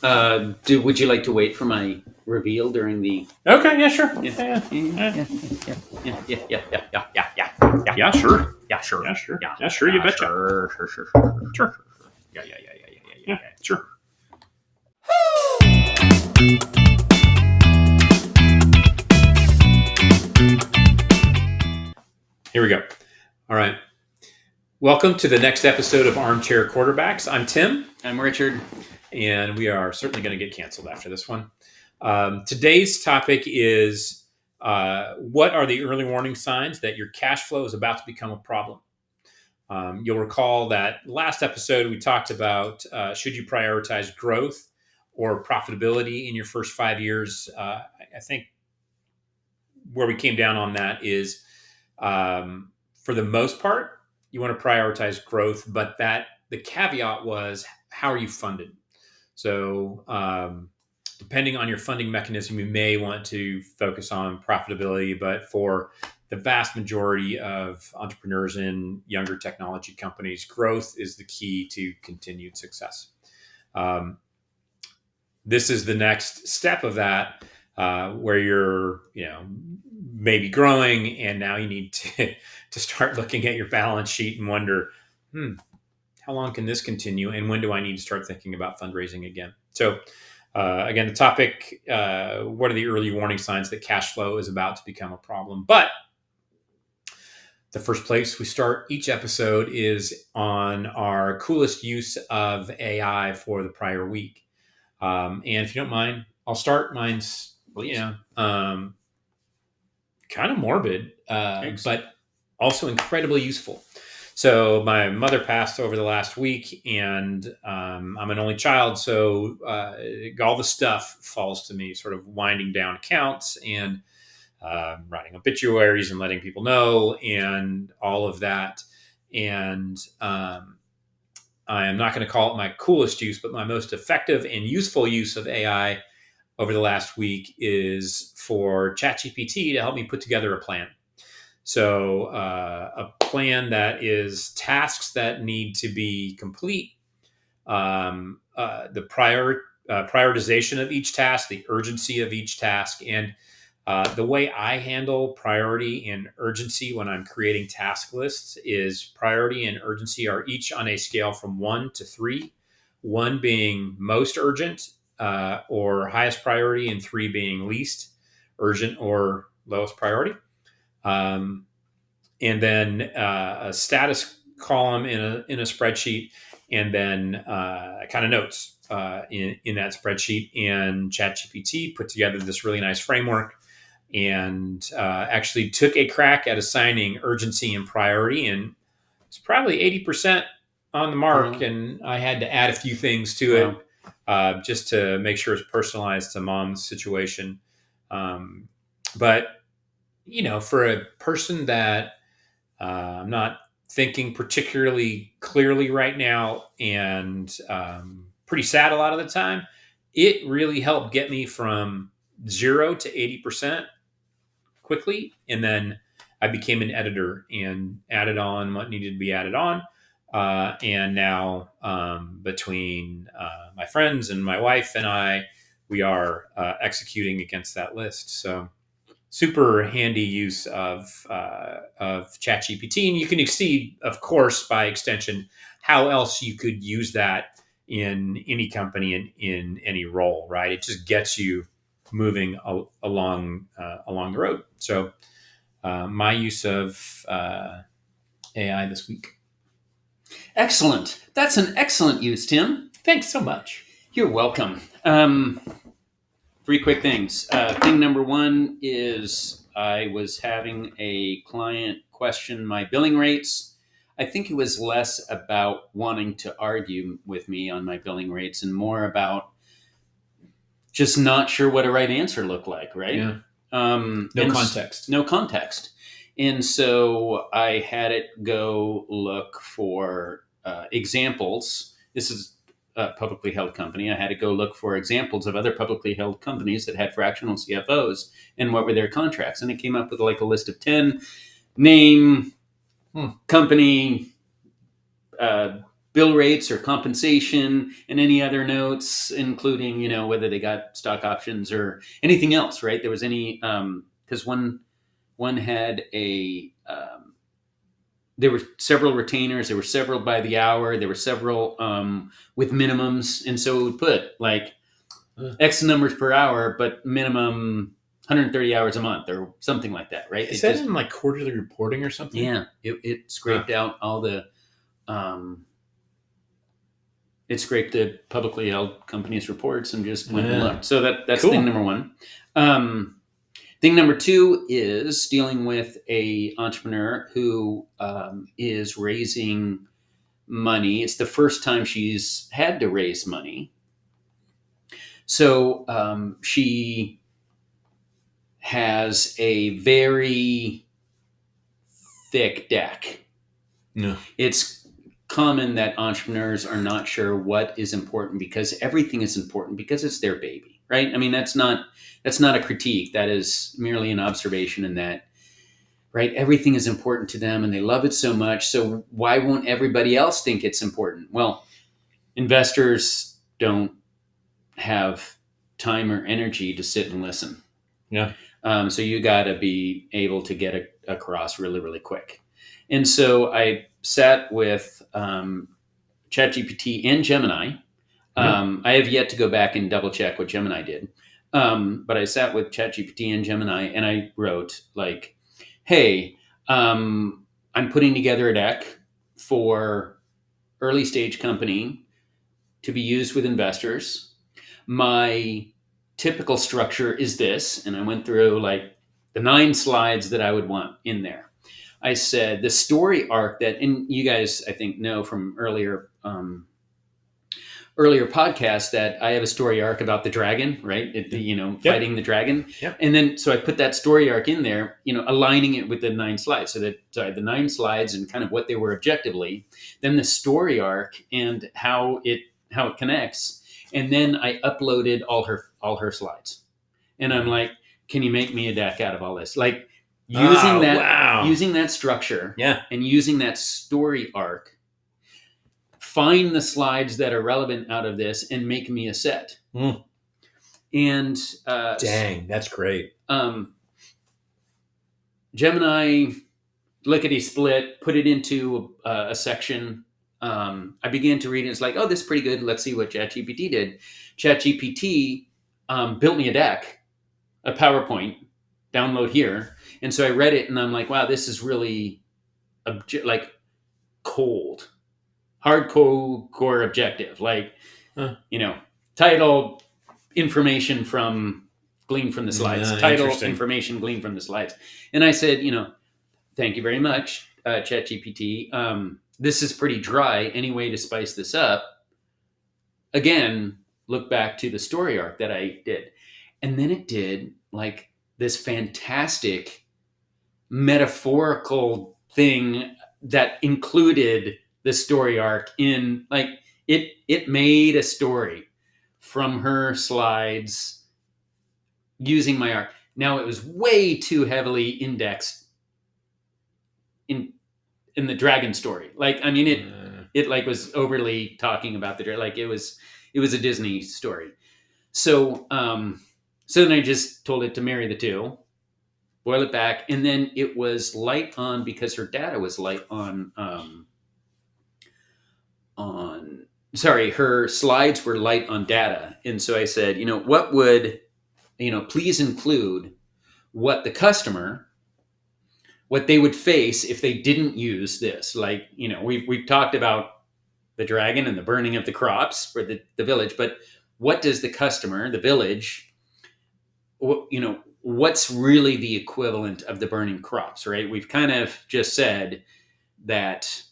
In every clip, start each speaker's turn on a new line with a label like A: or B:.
A: Would you like to wait for my reveal during the?
B: Okay, yeah, sure.
A: Yeah,
B: Yeah, sure.
A: Yeah, sure.
B: Yeah, sure.
A: Yeah,
B: Yeah, sure, you betcha.
A: Sure.
B: Yeah, sure. Here we go. All right. Welcome to the next episode of Armchair Quarterbacks. I'm Tim.
A: I'm Richard.
B: And we are certainly going to get canceled after this one. Today's topic is what are the early warning signs that your cash flow is about to become a problem? You'll recall that last episode we talked about should you prioritize growth or profitability in your first 5 years. I think where we came down on that is for the most part, you want to prioritize growth, but that the caveat was, how are you funded? So depending on your funding mechanism, you may want to focus on profitability, but for the vast majority of entrepreneurs in younger technology companies, growth is the key to continued success. This is the next step of that, where you're, maybe growing, and now you need to start looking at your balance sheet and wonder, how long can this continue, and when do I need to start thinking about fundraising again? So, again, the topic: what are the early warning signs that cash flow is about to become a problem? But the first place we start each episode is on our coolest use of AI for the prior week. And if you don't mind, I'll start. Mine's, kind of morbid, but also incredibly useful. So my mother passed over the last week, and I'm an only child, so all the stuff falls to me, sort of winding down accounts and writing obituaries and letting people know and all of that. And I am not going to call it my coolest use, but my most effective and useful use of AI over the last week is for ChatGPT to help me put together a plan. So a plan that is tasks that need to be complete, the prioritization of each task, the urgency of each task, and the way I handle priority and urgency when I'm creating task lists is priority and urgency are each on a scale from 1 to 3, 1 being most urgent or highest priority, and 3 being least urgent or lowest priority. And then a status column in a spreadsheet, and then kind of notes in that spreadsheet. And ChatGPT put together this really nice framework and actually took a crack at assigning urgency and priority, and it's probably 80% on the mark. And I had to add a few things to it just to make sure it's personalized to mom's situation. But for a person that I'm not thinking particularly clearly right now, and pretty sad a lot of the time, it really helped get me from 0 to 80% quickly. And then I became an editor and added on what needed to be added on. And now between my friends and my wife and I, we are executing against that list. So super handy use of ChatGPT. And you can see, of course, by extension, how else you could use that in any company and in any role, right? It just gets you moving along the road. So my use of AI this week.
A: Excellent. That's an excellent use, Tim.
B: Thanks so much.
A: You're welcome. 3 quick things. Thing number 1 is I was having a client question my billing rates. I think it was less about wanting to argue with me on my billing rates and more about just not sure what a right answer looked like, right?
B: Yeah.
A: No context. And so I had it go look for examples. This is a publicly held company. I had to go look for examples of other publicly held companies that had fractional CFOs and what were their contracts. And it came up with like a list of 10 name, company, bill rates or compensation and any other notes, including, whether they got stock options or anything else, right? There was any, because one had there were several retainers, there were several by the hour, there were several with minimums. And so it would put like X numbers per hour, but minimum 130 hours a month or something like that, right?
B: Is that in like quarterly reporting or something?
A: Yeah, it scraped out all the, it scraped the publicly held companies' reports and just went and looked. So that's
B: Cool.
A: thing number one. Thing number two is dealing with a entrepreneur who is raising money. It's the first time she's had to raise money. So she has a very thick deck.
B: No.
A: It's common that entrepreneurs are not sure what is important because everything is important because it's their baby, right? I mean, that's not a critique. That is merely an observation in that, right? Everything is important to them and they love it so much. So why won't everybody else think it's important? Well, investors don't have time or energy to sit and listen.
B: Yeah.
A: So you got to be able to get across really, really quick. And so I sat with ChatGPT and Gemini. I have yet to go back and double check what Gemini did. But I sat with ChatGPT and Gemini and I wrote like, hey, I'm putting together a deck for early stage company to be used with investors. My typical structure is this. And I went through like the 9 slides that I would want in there. I said the story arc that, and you guys, I think, know from earlier podcasts that I have a story arc about the dragon, right? Fighting the dragon.
B: Yep.
A: And then, so I put that story arc in there, aligning it with the 9 slides. So that I had the 9 slides and kind of what they were objectively, then the story arc and how it connects. And then I uploaded all her slides. And I'm like, can you make me a deck out of all this? Like using that structure and using that story arc, find the slides that are relevant out of this and make me a set. And
B: dang, that's great.
A: Gemini, lickety split, put it into a section. I began to read it. It's like, oh, this is pretty good. Let's see what ChatGPT did. ChatGPT built me a deck, a PowerPoint, download here. And so I read it and I'm like, wow, this is really like cold, hardcore objective. Like, title, information gleaned from the slides. Title, information gleaned from the slides. And I said, thank you very much, ChatGPT. This is pretty dry. Any way to spice this up? Again, look back to the story arc that I did. And then it did like this fantastic metaphorical thing that included the story arc in, like, it made a story from her slides using my arc. Now it was way too heavily indexed in the dragon story. Like, I mean, it like was overly talking about the dragon. Like it was a Disney story. So then I just told it to marry the two, boil it back, and then it was light on because her data was light on her slides were light on data. And so I said, what would, please include what the customer, what they would face if they didn't use this. Like, we've talked about the dragon and the burning of the crops for the village, but what does the customer, the village, what's really the equivalent of the burning crops, right? We've kind of just said that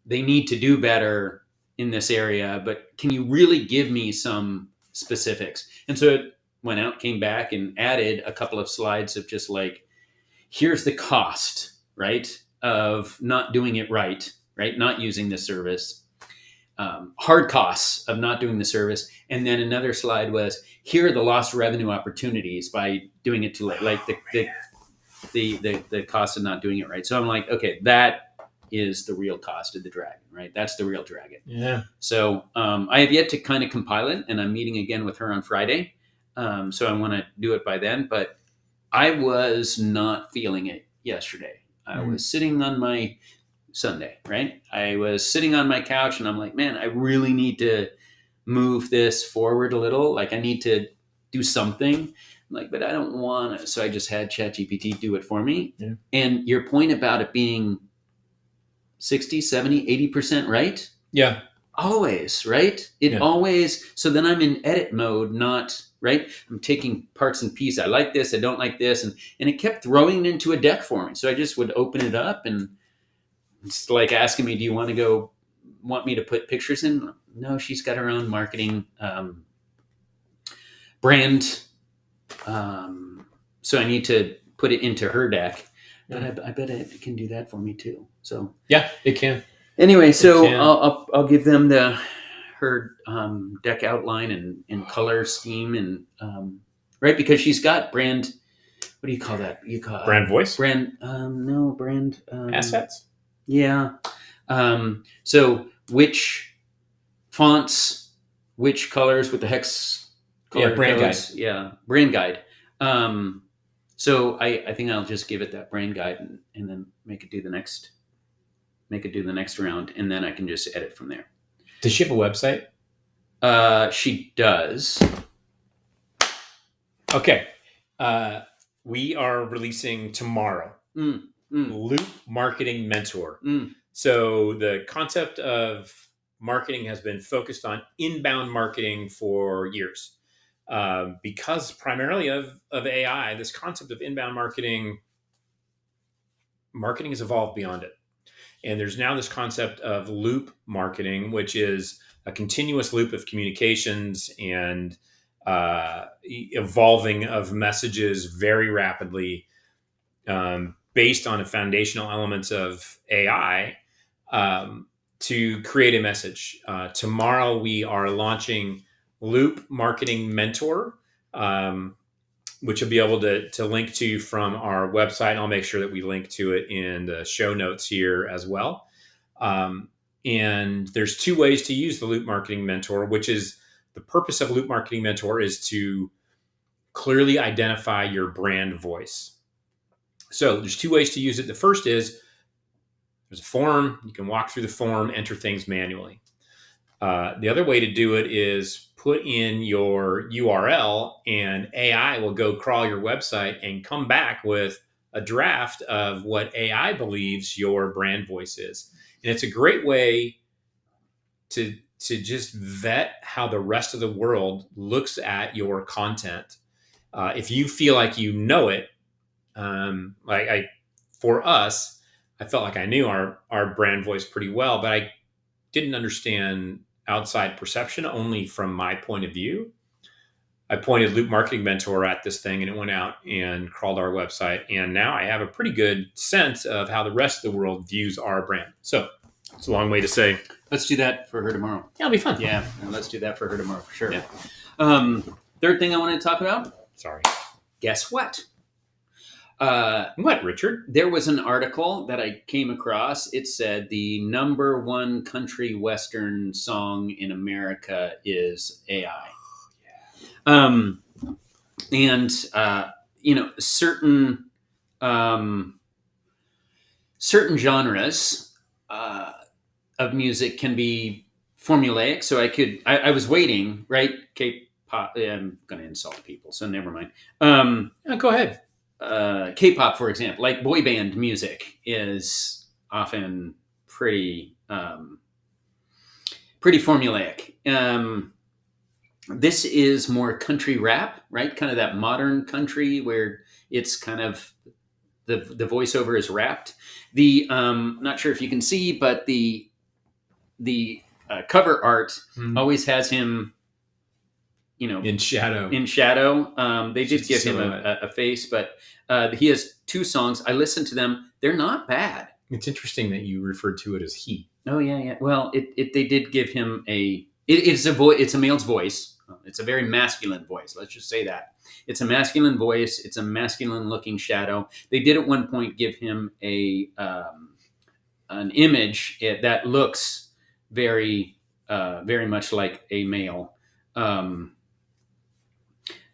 A: they need to do better in this area, but can you really give me some specifics? And so it went out, came back and added a couple of slides of just like, here's the cost, right, of not doing it right, not using this service, hard costs of not doing the service. And then another slide was, here are the lost revenue opportunities by doing it too late, like the cost of not doing it right. So I'm like, okay, that is the real cost of the dragon, right? That's the real dragon.
B: Yeah.
A: So I have yet to kind of compile it, and I'm meeting again with her on Friday. So I want to do it by then, but I was not feeling it yesterday. I was sitting on my Sunday, right? I was sitting on my couch and I'm like, man, I really need to move this forward a little. Like I need to do something. I'm like, but I don't want to. So I just had ChatGPT do it for me.
B: Yeah.
A: And your point about it being 60, 70, 80% right?
B: Yeah.
A: Always, right? It always, so then I'm in edit mode, not, right? I'm taking parts and pieces. I like this, I don't like this. And it kept throwing it into a deck for me. So I just would open it up and it's like asking me, do you want me to put pictures in? No, she's got her own marketing brand. So I need to put it into her deck. But I bet it can do that for me too. So
B: yeah, it can.
A: Anyway, so I'll give them her deck outline and color scheme and right, because she's got brand. What do you call that? You call
B: brand voice?
A: Brand no brand
B: assets.
A: Yeah. So which fonts, which colors with the hex color
B: brand
A: codes?
B: guide.
A: Yeah, brand guide. So I think I'll just give it that brand guide and then make it do the next round, and then I can just edit from there.
B: Does she have a website?
A: She does.
B: Okay. We are releasing tomorrow. Loop Marketing Mentor. So the concept of marketing has been focused on inbound marketing for years. Because primarily of AI, this concept of inbound marketing has evolved beyond it. And there's now this concept of loop marketing, which is a continuous loop of communications and evolving of messages very rapidly, based on the foundational elements of AI, to create a message. Tomorrow we are launching Loop Marketing Mentor, which you'll be able to link to from our website. I'll make sure that we link to it in the show notes here as well. And there's two ways to use the Loop Marketing Mentor, which is the purpose of Loop Marketing Mentor is to clearly identify your brand voice. So there's two ways to use it. The first is there's a form. You can walk through the form, enter things manually. The other way to do it is put in your URL and AI will go crawl your website and come back with a draft of what AI believes your brand voice is. And it's a great way to just vet how the rest of the world looks at your content. If you feel like you know it, for us, I felt like I knew our brand voice pretty well, but I didn't understand outside perception only from my point of view. I pointed Loop Marketing Mentor at this thing and it went out and crawled our website. And now I have a pretty good sense of how the rest of the world views our brand. So it's a long way to say,
A: let's do that for her tomorrow.
B: Yeah, it'll be fun.
A: Yeah, let's do that for her tomorrow for sure.
B: Yeah.
A: Third thing I want to talk about.
B: Sorry.
A: Guess what?
B: What, Richard?
A: There was an article that I came across. It said the number one country western song in America is AI. And certain genres of music can be formulaic. So I was waiting, right? K-pop. I'm going to insult people, so never mind.
B: Go ahead.
A: K-pop, for example, like boy band music is often pretty formulaic. This is more country rap, right? Kind of that modern country where it's kind of the voiceover is rapped. Not sure if you can see, but the cover art always has him,
B: in shadow.
A: They did give him a face, but he has two songs. I listened to them. They're not bad.
B: It's interesting that you referred to it as he.
A: Oh yeah. Well, they did give him it's a male's voice. It's a very masculine voice. Let's just say that. It's a masculine voice. It's a masculine looking shadow. They did at one point give him a an image that looks very very much like a male.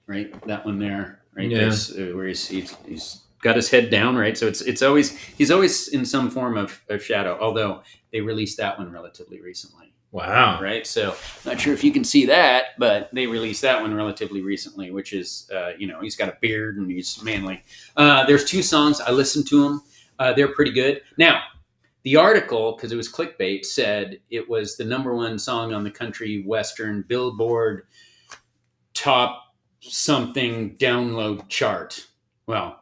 A: Right, that one there. Right,
B: Yeah.
A: there's where he's got his head down. Right, so it's always he's always in some form of shadow. Although they released that one relatively recently.
B: Wow.
A: Right, so not sure if you can see that, but they released that one relatively recently, which is he's got a beard and he's manly. There's 2 songs. I listened to them. They're pretty good. Now, the article, because it was clickbait, said it was the #1 song on the country western Billboard top something download chart. Well,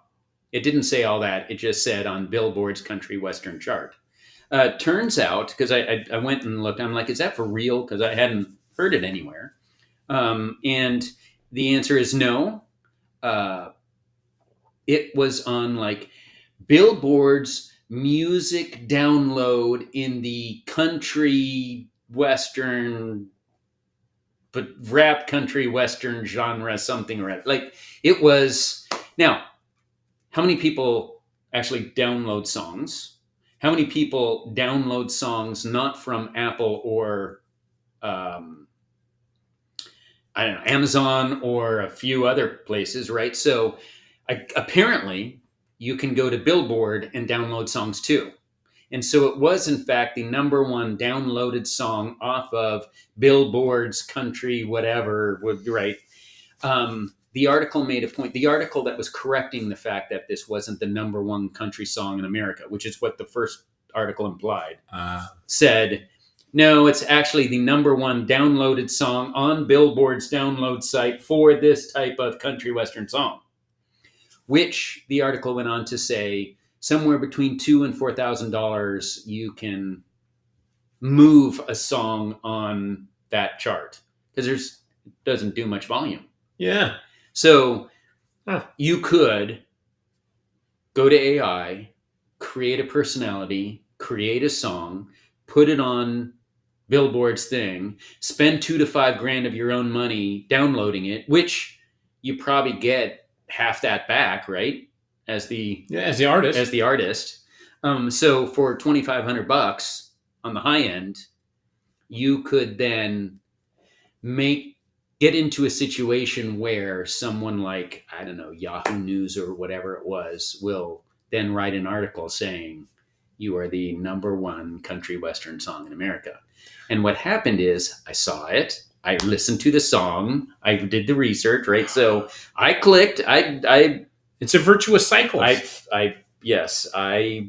A: it didn't say all that. It just said on Billboard's country western chart. Turns out, because I went and looked, I'm like, is that for real? Because I hadn't heard it anywhere. And the answer is no. It was on like Billboard's music download in the country western, but rap country western genre, something or other. Like it was. Now, how many people actually download songs? How many people download songs not from Apple or I don't know, Amazon or a few other places, right? So apparently you can go to Billboard and download songs too. And so it was, in fact, the #1 downloaded song off of Billboard's country, whatever, right? The article made a point. The article that was correcting the fact that this wasn't the #1 country song in America, which is what the first article implied, said, no, it's actually the #1 downloaded song on Billboard's download site for this type of country western song, which the article went on to say somewhere between $2,000 and $4,000 you can move a song on that chart because it doesn't do much volume.
B: Yeah.
A: So you could go to AI, create a personality, create a song, put it on Billboard's thing, spend $2,000 to $5,000 of your own money downloading it, which you probably get half that back, right? As the artist. So for $2,500 on the high end, you could then get into a situation where someone like, I don't know, Yahoo News or whatever it was, will then write an article saying you are the #1 country western song in America. And what happened is I saw it. I listened to the song. I did the research, right? So I clicked.
B: It's a virtuous cycle.
A: Yes, I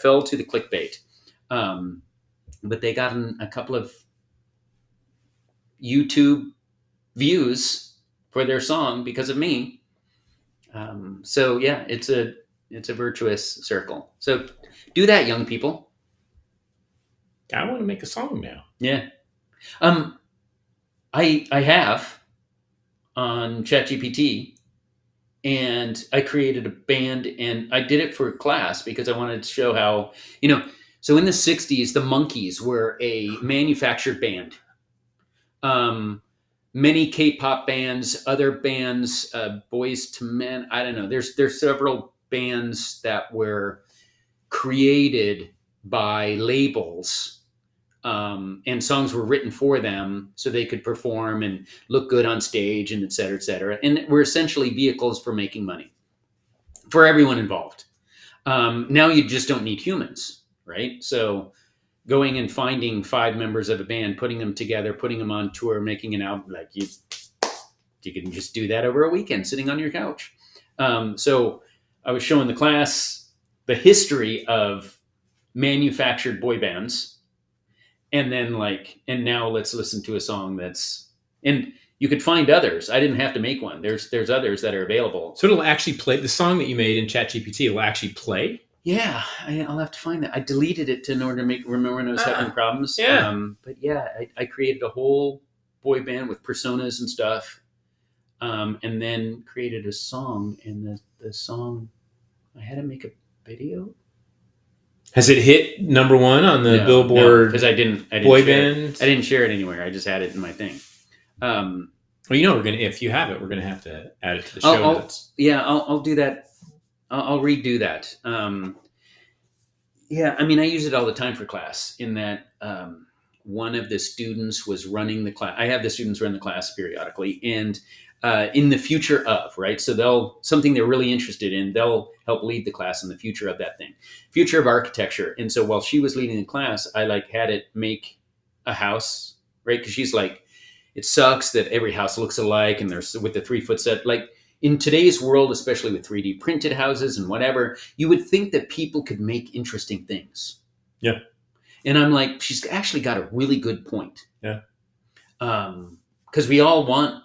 A: fell to the clickbait. But they got a couple of YouTube views for their song because of me. So yeah, it's a virtuous circle. So do that, young people.
B: I want to make a song now.
A: Yeah. I have on ChatGPT, and I created a band, and I did it for a class because I wanted to show how, so in the 60s, the Monkees were a manufactured band. Many K-pop bands, other bands, Boys to Men, I don't know. There's several bands that were created by labels, and songs were written for them so they could perform and look good on stage, and et cetera, et cetera. And were essentially vehicles for making money for everyone involved. Now you just don't need humans, right? So going and finding 5 members of a band, putting them together, putting them on tour, making an album, like you can just do that over a weekend sitting on your couch. So I was showing the class the history of manufactured boy bands. And then and now let's listen to a song and you could find others. I didn't have to make one. There's others that are available.
B: So it'll actually play the song that you made in ChatGPT. It'll actually play.
A: Yeah, I'll have to find that. I deleted it in order to remember when I was having problems.
B: Yeah.
A: But yeah, I created a whole boy band with personas and stuff, and then created a song. And the song, I had to make a video.
B: Has it hit #1 on the Billboard?
A: Because I didn't
B: boy
A: share
B: band.
A: I didn't share it anywhere. I just had it in my thing.
B: Well, if you have it, we're gonna have to add it to the show notes.
A: I'll do that. I'll redo that. Yeah, I mean, I use it all the time for class in that one of the students was running the class. I have the students run the class periodically, and in the future of, right? So something they're really interested in, they'll help lead the class in the future of that thing, future of architecture. And so while she was leading the class, I like had it make a house, right? Because she's like, it sucks that every house looks alike, and there's with the 3 foot set, like in today's world, especially with 3D printed houses and whatever, you would think that people could make interesting things.
B: Yeah.
A: And I'm like, she's actually got a really good point.
B: Yeah.
A: Because we all want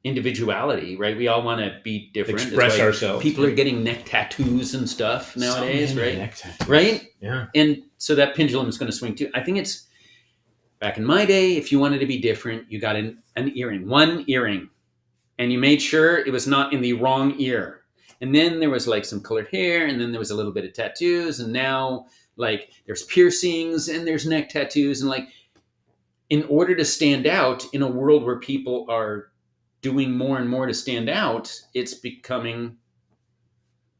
A: individuality, right? We all want to be different.
B: Express ourselves.
A: People are getting neck tattoos and stuff nowadays, right?
B: Neck tattoos.
A: Right?
B: Yeah.
A: And so that pendulum is going to swing too. I think it's back in my day, if you wanted to be different, you got an earring, one earring. And you made sure it was not in the wrong ear. And then there was like some colored hair, and then there was a little bit of tattoos, and now like there's piercings and there's neck tattoos. And like, in order to stand out in a world where people are doing more and more to stand out, it's becoming...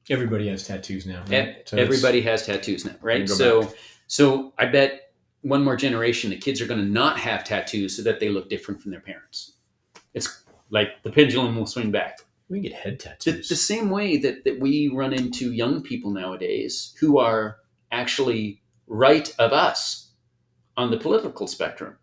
B: Everybody has tattoos now. Right?
A: Everybody has tattoos now, right? So I bet one more generation, the kids are going to not have tattoos so that they look different from their parents. It's like the pendulum will swing back.
B: We can get head tattoos.
A: The same way that we run into young people nowadays who are actually right of us on the political spectrum.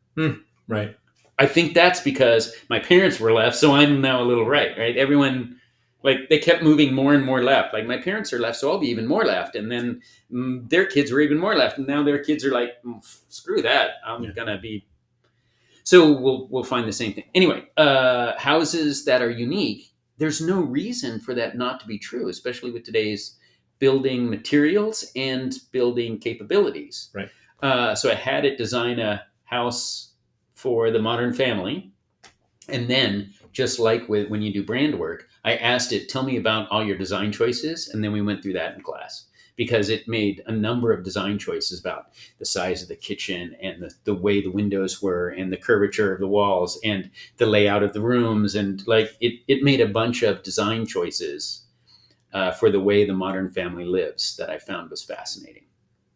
B: Right.
A: I think that's because my parents were left, so I'm now a little right? Everyone, like, they kept moving more and more left. Like, my parents are left, so I'll be even more left. And then their kids were even more left. And now their kids are like, screw that. I'm going to be... So we'll find the same thing. Anyway, houses that are unique, there's no reason for that not to be true, especially with today's building materials and building capabilities.
B: Right.
A: So I had it design a house for the modern family. And then, just like when you do brand work, I asked it, tell me about all your design choices. And then we went through that in class, because it made a number of design choices about the size of the kitchen and the way the windows were and the curvature of the walls and the layout of the rooms. And like it made a bunch of design choices for the way the modern family lives that I found was fascinating.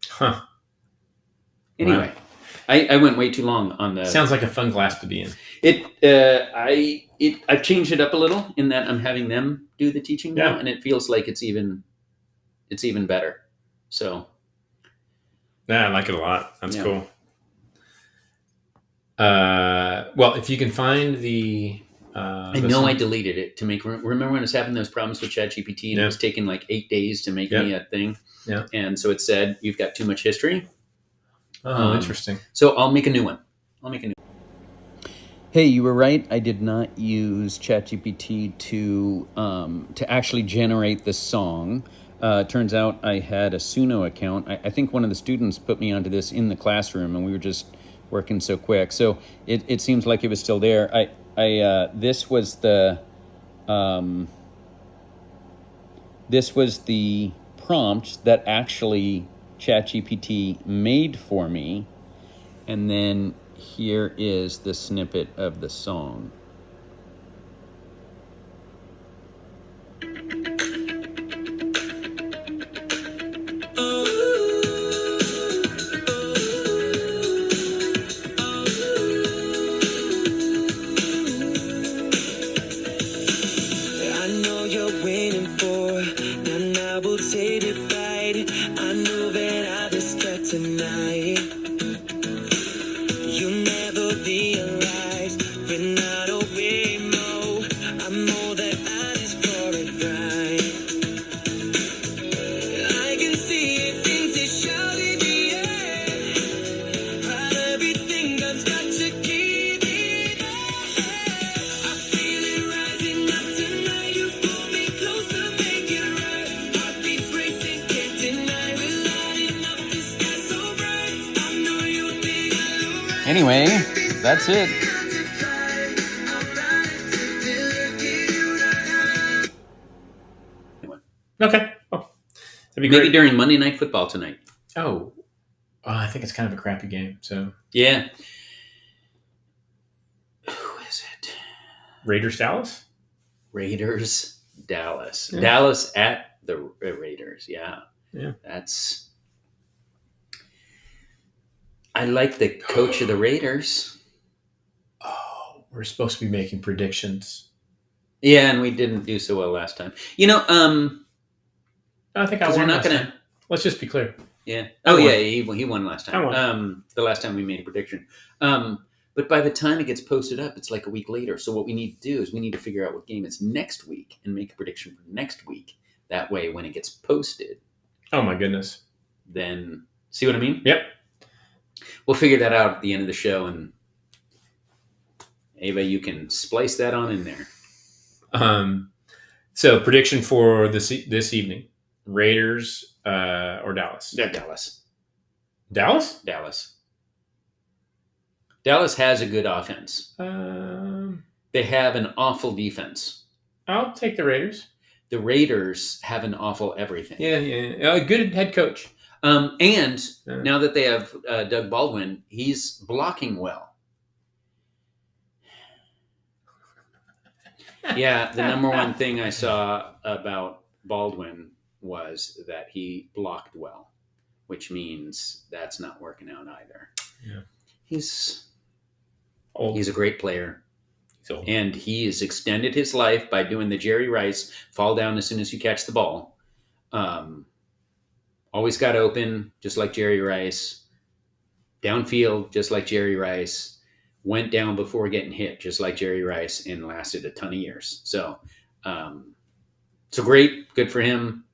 B: Huh.
A: Anyway, wow. I went way too long on the...
B: Sounds like a fun class to be in.
A: I've changed it up a little in that I'm having them do the teaching now, and it feels like it's even better. So,
B: yeah, I like it a lot. That's cool. Well, if you can find the,
A: I know I deleted it to make. Remember when I was having those problems with ChatGPT and it was taking like 8 days to make me a thing?
B: Yeah.
A: And so it said you've got too much history.
B: Oh, interesting.
A: So I'll make a new one. Hey, you were right. I did not use ChatGPT to actually generate the song. Turns out I had a Suno account. I think one of the students put me onto this in the classroom, and we were just working so quick. So it seems like it was still there. This was the prompt that actually ChatGPT made for me, and then here is the snippet of the song. Anyway, that's it.
B: Okay. Oh, that'd be
A: Maybe
B: great.
A: during Monday Night Football tonight.
B: Oh, I think it's kind of a crappy game. So
A: yeah. Who is it?
B: Raiders Dallas.
A: Raiders Dallas.
B: Yeah.
A: Dallas at the Raiders. Yeah.
B: Yeah.
A: That's I like the coach of the Raiders.
B: Oh, we're supposed to be making predictions.
A: Yeah, and we didn't do so well last time.
B: I think I
A: because
B: won
A: we're not
B: last
A: gonna.
B: time. Let's just be clear.
A: Yeah.
B: I
A: Oh
B: won.
A: yeah, he won last time.
B: I won.
A: The last time we made a prediction. But by the time it gets posted up, it's like a week later. So what we need to do is we need to figure out what game is next week and make a prediction for next week. That way, when it gets posted,
B: Oh my goodness.
A: then see what I mean?
B: Yep.
A: We'll figure that out at the end of the show, and Ava, you can splice that on in there.
B: So prediction for this evening: Raiders or Dallas?
A: Yeah, Dallas.
B: Dallas.
A: Dallas has a good offense. They have an awful defense.
B: I'll take the Raiders.
A: The Raiders have an awful everything.
B: Yeah. A good head coach.
A: And now that they have Doug Baldwin, he's blocking well. Yeah, the number one thing I saw about Baldwin was that he blocked well, which means that's not working out either.
B: Yeah.
A: He's
B: old.
A: He's a great player.
B: He's old.
A: And he has extended his life by doing the Jerry Rice fall down as soon as you catch the ball. Always got open, just like Jerry Rice. Downfield, just like Jerry Rice. Went down before getting hit, just like Jerry Rice, and lasted a ton of years. So great, good for him.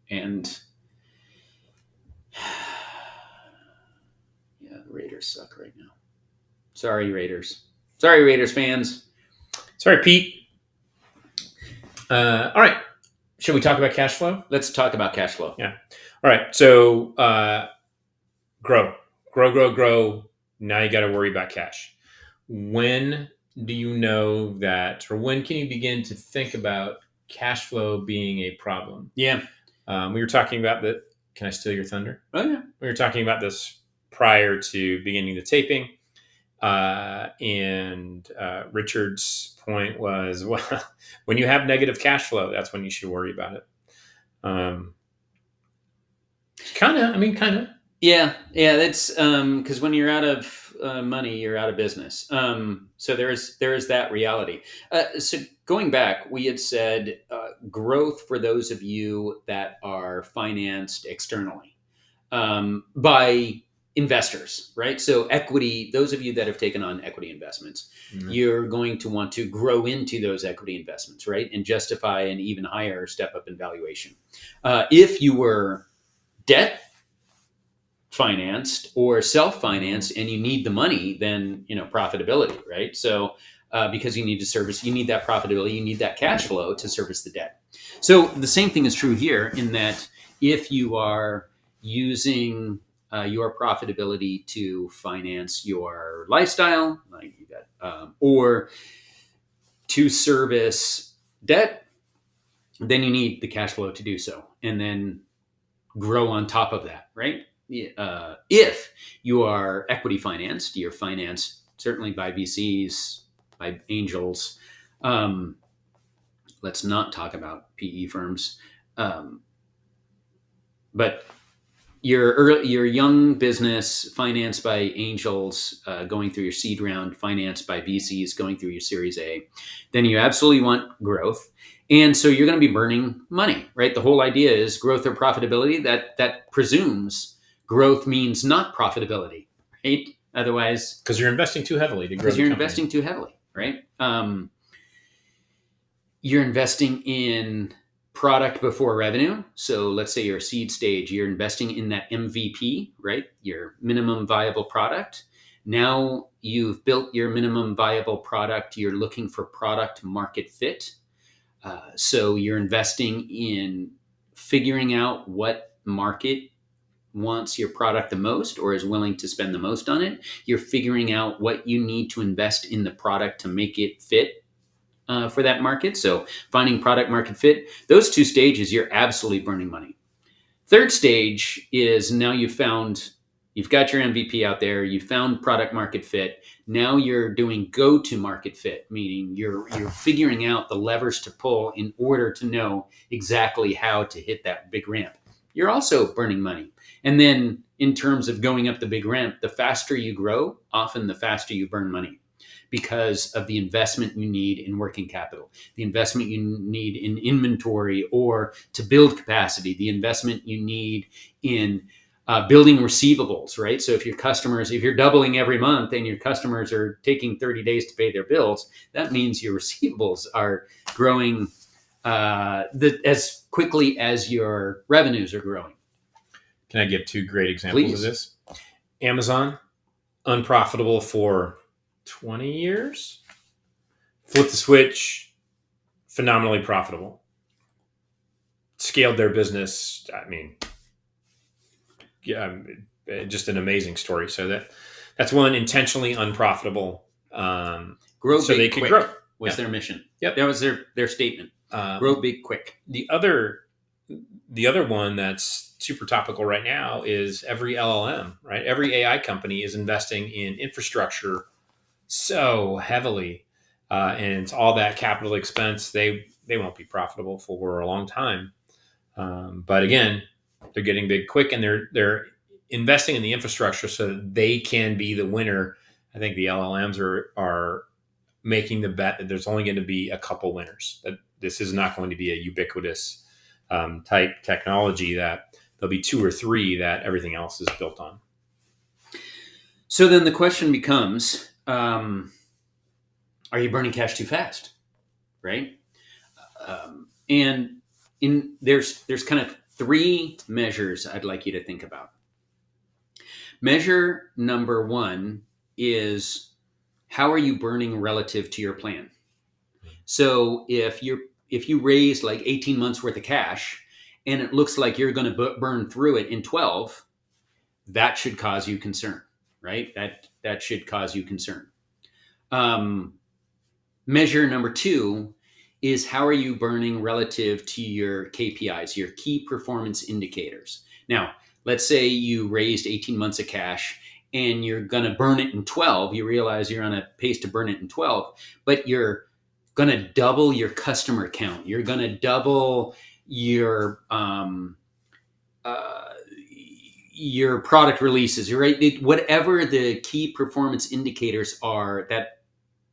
A: And yeah, the Raiders suck right now. Sorry, Raiders. Sorry, Raiders fans.
B: Sorry, Pete. All right. Should we talk about cash flow?
A: Let's talk about cash flow.
B: Yeah. All right. So grow. Now you got to worry about cash. When do you know that, or when can you begin to think about cash flow being a problem?
A: Yeah.
B: We were talking about that. Can I steal your thunder?
A: Oh, yeah.
B: We were talking about this prior to beginning the taping. And Richard's point was, well, when you have negative cash flow, that's when you should worry about it. Kind of.
A: Yeah. That's because when you're out of money, you're out of business. So there is that reality. So going back, we had said growth for those of you that are financed externally by investors, right? So equity, those of you that have taken on equity investments, you're going to want to grow into those equity investments, right? And justify an even higher step up in valuation. If you were debt financed or self-financed and you need the money, then, profitability, right? So because you need that profitability, you need that cash flow to service the debt. So the same thing is true here in that if you are using your profitability to finance your lifestyle, like you got, or to service debt, then you need the cash flow to do so, and then grow on top of that, right? If you are equity financed, you're financed certainly by VCs, by angels. Let's not talk about PE firms, but your young business financed by angels, going through your seed round, financed by VCs, going through your Series A, then you absolutely want growth. And so you're going to be burning money, right? The whole idea is growth or profitability. That presumes growth means not profitability, right? Otherwise,
B: because you're investing too heavily to grow.
A: Because you're investing too heavily, right? You're investing in product before revenue. So let's say you're a seed stage, you're investing in that MVP, right? Your minimum viable product. Now you've built your minimum viable product. You're looking for product market fit. So you're investing in figuring out what market wants your product the most or is willing to spend the most on it. You're figuring out what you need to invest in the product to make it fit for that market. So finding product market fit, those two stages, you're absolutely burning money. Third stage is now you've got your MVP out there, you found product market fit. Now you're doing go to market fit, meaning you're figuring out the levers to pull in order to know exactly how to hit that big ramp. you're also burning money. And then in terms of going up the big ramp, the faster you grow, often the faster you burn money because of the investment you need in working capital, the investment you need in inventory or to build capacity, the investment you need in building receivables, right? So if you're doubling every month and your customers are taking 30 days to pay their bills, that means your receivables are growing as quickly as your revenues are growing.
B: Can I give two great examples
A: Please.
B: of this? Amazon, unprofitable for 20 years. Flip the switch, phenomenally profitable. Scaled their business. I mean, yeah, just an amazing story. So that's one, intentionally unprofitable.
A: Grow
B: so
A: big
B: they could
A: quick
B: grow.
A: was their mission.
B: Yep.
A: That was their statement. Grow big quick.
B: The other one that's super topical right now is every LLM, right? Every AI company is investing in infrastructure so heavily, and it's all that capital expense. They won't be profitable for a long time. But again, they're getting big quick, and they're investing in the infrastructure so that they can be the winner. I think the LLMs are making the bet that there's only going to be a couple winners. That this is not going to be a ubiquitous type technology, that there'll be two or three that everything else is built on.
A: So then the question becomes, are you burning cash too fast? Right? And there's kind of three measures I'd like you to think about. Measure number one is, how are you burning relative to your plan? So if you raise like 18 months worth of cash and it looks like you're going to burn through it in 12, that should cause you concern, right? That should cause you concern. Measure number two is, how are you burning relative to your KPIs, your key performance indicators? Now, let's say you raised 18 months of cash and you're going to burn it in 12. You realize you're on a pace to burn it in 12, but you're going to double your customer count. You're going to double your product releases, right? Whatever the key performance indicators are that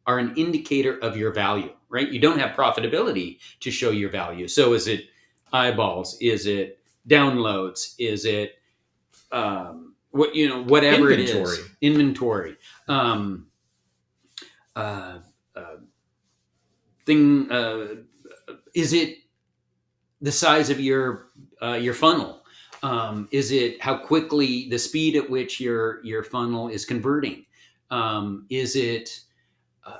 A: are an indicator of your value, right? You don't have profitability to show your value. So is it eyeballs? Is it downloads? Is it whatever
B: Inventory.
A: it is? Inventory. Is it the size of your funnel? Is it how quickly, the speed at which your funnel is converting? Is it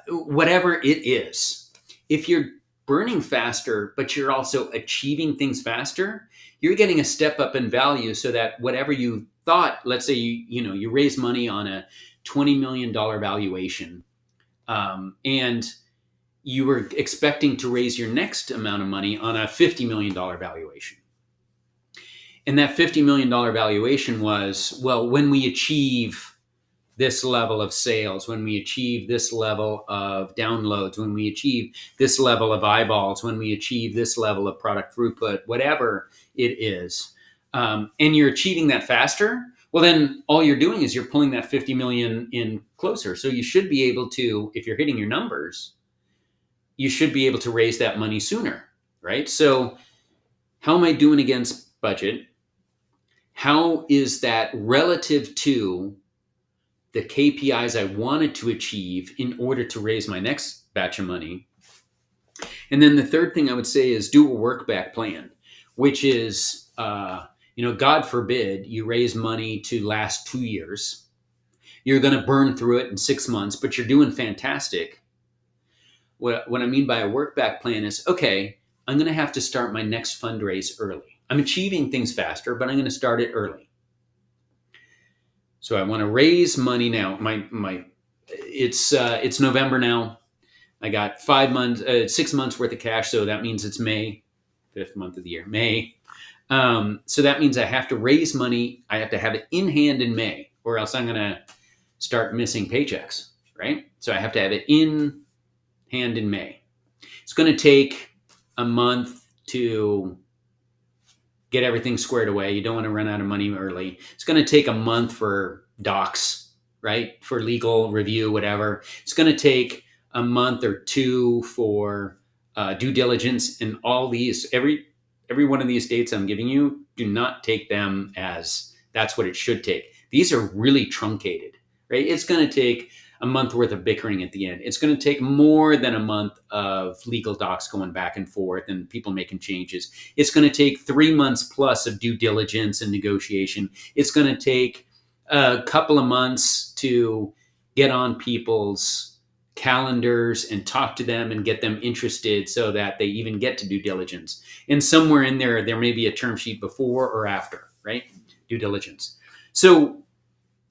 A: whatever it is? If you're burning faster, but you're also achieving things faster, you're getting a step up in value, so that whatever you thought, let's say you raise money on a $20 million valuation, and you were expecting to raise your next amount of money on a $50 million valuation. And that $50 million valuation was, well, when we achieve this level of sales, when we achieve this level of downloads, when we achieve this level of eyeballs, when we achieve this level of product throughput, whatever it is, and you're achieving that faster, well, then all you're doing is you're pulling that 50 million in closer. So you should be able to, if you're hitting your numbers, you should be able to raise that money sooner, right? So how am I doing against budget? How is that relative to the KPIs I wanted to achieve in order to raise my next batch of money? And then the third thing I would say is, do a work back plan, which is, God forbid you raise money to last 2 years. You're going to burn through it in 6 months, but you're doing fantastic. What I mean by a work back plan is, okay, I'm going to have to start my next fundraise early. I'm achieving things faster, but I'm going to start it early. So I want to raise money now. It's November now. I got 6 months worth of cash. So that means it's May, 5th month of the year, May. So that means I have to raise money. I have to have it in hand in May, or else I'm going to start missing paychecks, right? So I have to have it in hand in May. It's going to take a month to get everything squared away. You don't want to run out of money early. It's going to take a month for docs, right? For legal review, whatever. It's going to take a month or two for due diligence, and all these, every one of these dates I'm giving you, do not take them as that's what it should take. These are really truncated, right? It's going to take a month worth of bickering at the end. It's going to take more than a month of legal docs going back and forth and people making changes. It's going to take 3 months plus of due diligence and negotiation. It's going to take a couple of months to get on people's calendars and talk to them and get them interested so that they even get to due diligence. And somewhere in there may be a term sheet before or after, right? Due diligence. So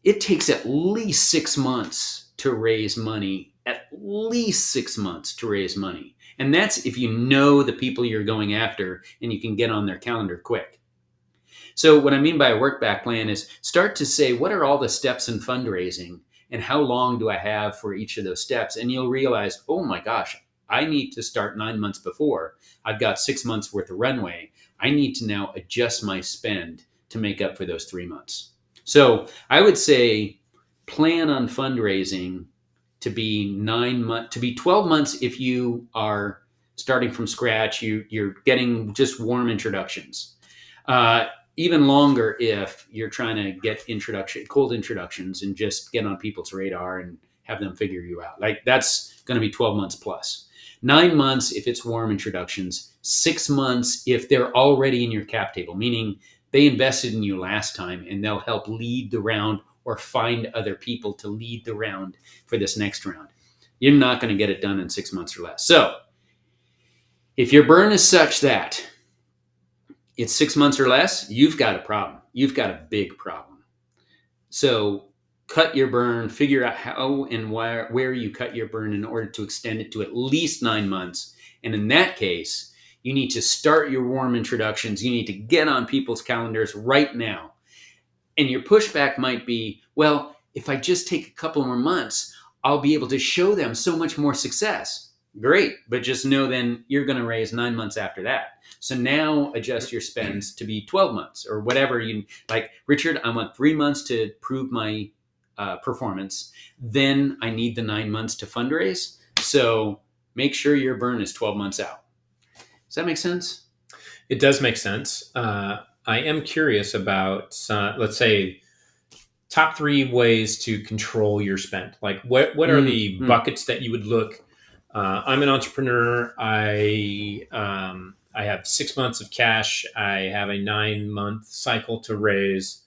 A: it takes at least 6 months to raise money, at least 6 months to raise money. And that's if you know the people you're going after and you can get on their calendar quick. So what I mean by a work back plan is start to say, what are all the steps in fundraising and how long do I have for each of those steps? And you'll realize, oh my gosh, I need to start 9 months before. I've got 6 months worth of runway. I need to now adjust my spend to make up for those 3 months. So I would say plan on fundraising to be 9 months, to be 12 months if you are starting from scratch. You're getting just warm introductions. Even longer if you're trying to get cold introductions and just get on people's radar and have them figure you out. Like that's going to be 12 months plus. 9 months if it's warm introductions. 6 months if they're already in your cap table, meaning they invested in you last time and they'll help lead the round or find other people to lead the round for this next round. You're not going to get it done in 6 months or less. So if your burn is such that it's 6 months or less, you've got a problem. You've got a big problem. So cut your burn, figure out how and where you cut your burn in order to extend it to at least 9 months. And in that case, you need to start your warm introductions. You need to get on people's calendars right now. And your pushback might be, well, if I just take a couple more months, I'll be able to show them so much more success. Great, but just know then you're going to raise 9 months after that. So now adjust your spends to be 12 months or whatever you like. Richard, I want 3 months to prove my performance. Then I need the 9 months to fundraise. So make sure your burn is 12 months out. Does that make sense?
B: It does make sense. I am curious about, let's say, top 3 ways to control your spend. Like what are the buckets that you would look? I'm an entrepreneur. I have 6 months of cash. I have a 9-month cycle to raise.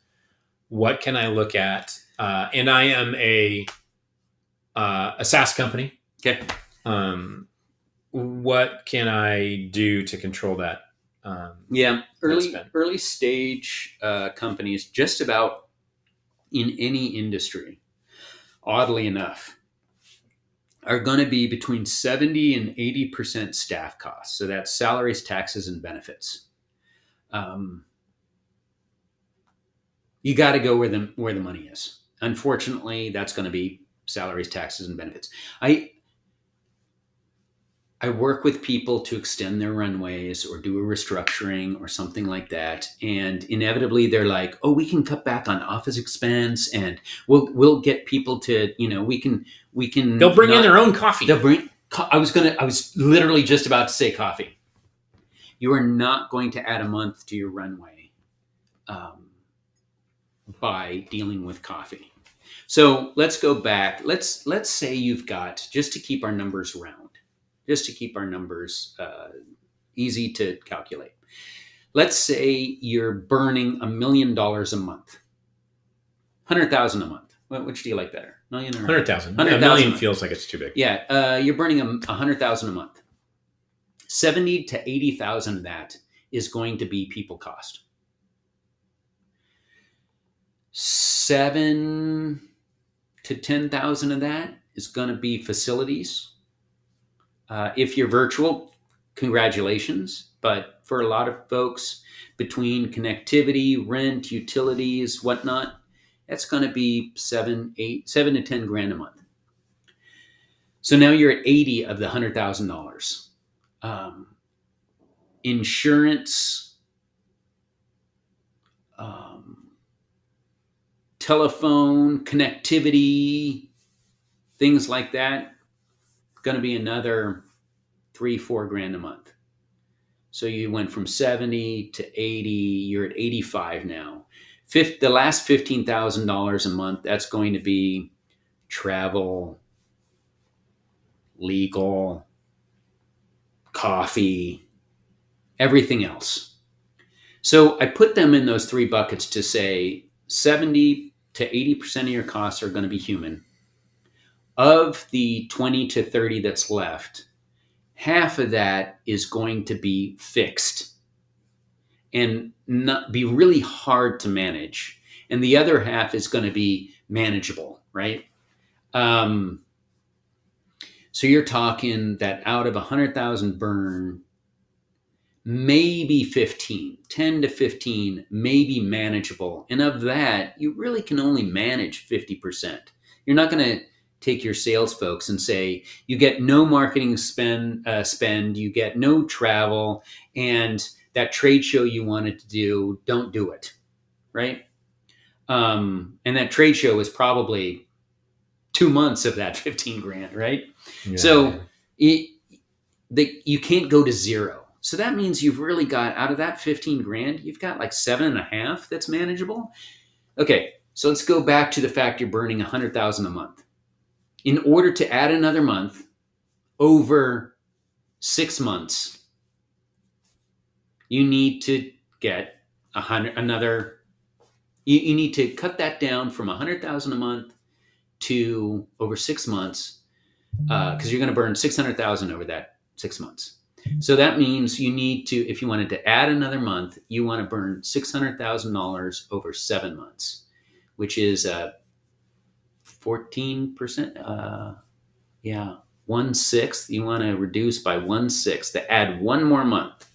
B: What can I look at? And I am a SaaS company.
A: Okay.
B: What can I do to control that?
A: Early stage companies, just about in any industry, oddly enough, are going to be between 70 and 80% staff costs. So that's salaries, taxes, and benefits. You got to go where the money is. Unfortunately, that's going to be salaries, taxes, and benefits. I work with people to extend their runways or do a restructuring or something like that. And inevitably they're like, oh, we can cut back on office expense and we'll get people to, we can.
B: They'll bring in their own coffee.
A: I was literally just about to say coffee. You are not going to add a month to your runway by dealing with coffee. So let's go back. Let's say you've got, just to keep our numbers round, just to keep our numbers easy to calculate. Let's say you're burning $1 million a month, 100,000 a month. Which do you like better? Million or
B: 100,000? A million feels like it's too big.
A: Yeah, you're burning 100,000 a month. 70 to 80,000 of that is going to be people cost. 7 to 10,000 of that is going to be facilities. If you're virtual, congratulations. But for a lot of folks, between connectivity, rent, utilities, whatnot, that's going to be 7 to 10 grand a month. So now you're at 80 of the $100,000. Insurance, um, telephone connectivity, things like that, going to be another 3-4 grand a month. So you went from 70 to 80, you're at 85 now. The last $15,000 a month, that's going to be travel, legal, coffee, everything else. So I put them in those three buckets to say 70 to 80% of your costs are going to be human. Of the 20 to 30 that's left, half of that is going to be fixed and not be really hard to manage. And the other half is going to be manageable, right? So you're talking that out of 100,000 burn, maybe 15, 10 to 15 may be manageable. And of that, you really can only manage 50%. You're not going to take your sales folks and say, you get no marketing spend, you get no travel, and that trade show you wanted to do, don't do it, right? And that trade show is probably 2 months of that 15 grand, right?
B: Yeah.
A: So you can't go to zero. So that means you've really got, out of that 15 grand, you've got like 7.5 that's manageable. Okay, so let's go back to the fact you're burning 100,000 a month. In order to add another month over 6 months, you need to get another. You need to cut that down from 100,000 a month to over 6 months, because you're going to burn 600,000 over that 6 months. So that means you need to, if you wanted to add another month, you want to burn $600,000 over 7 months, which is 14%. Yeah, 1/6. You want to reduce by 1/6 to add one more month.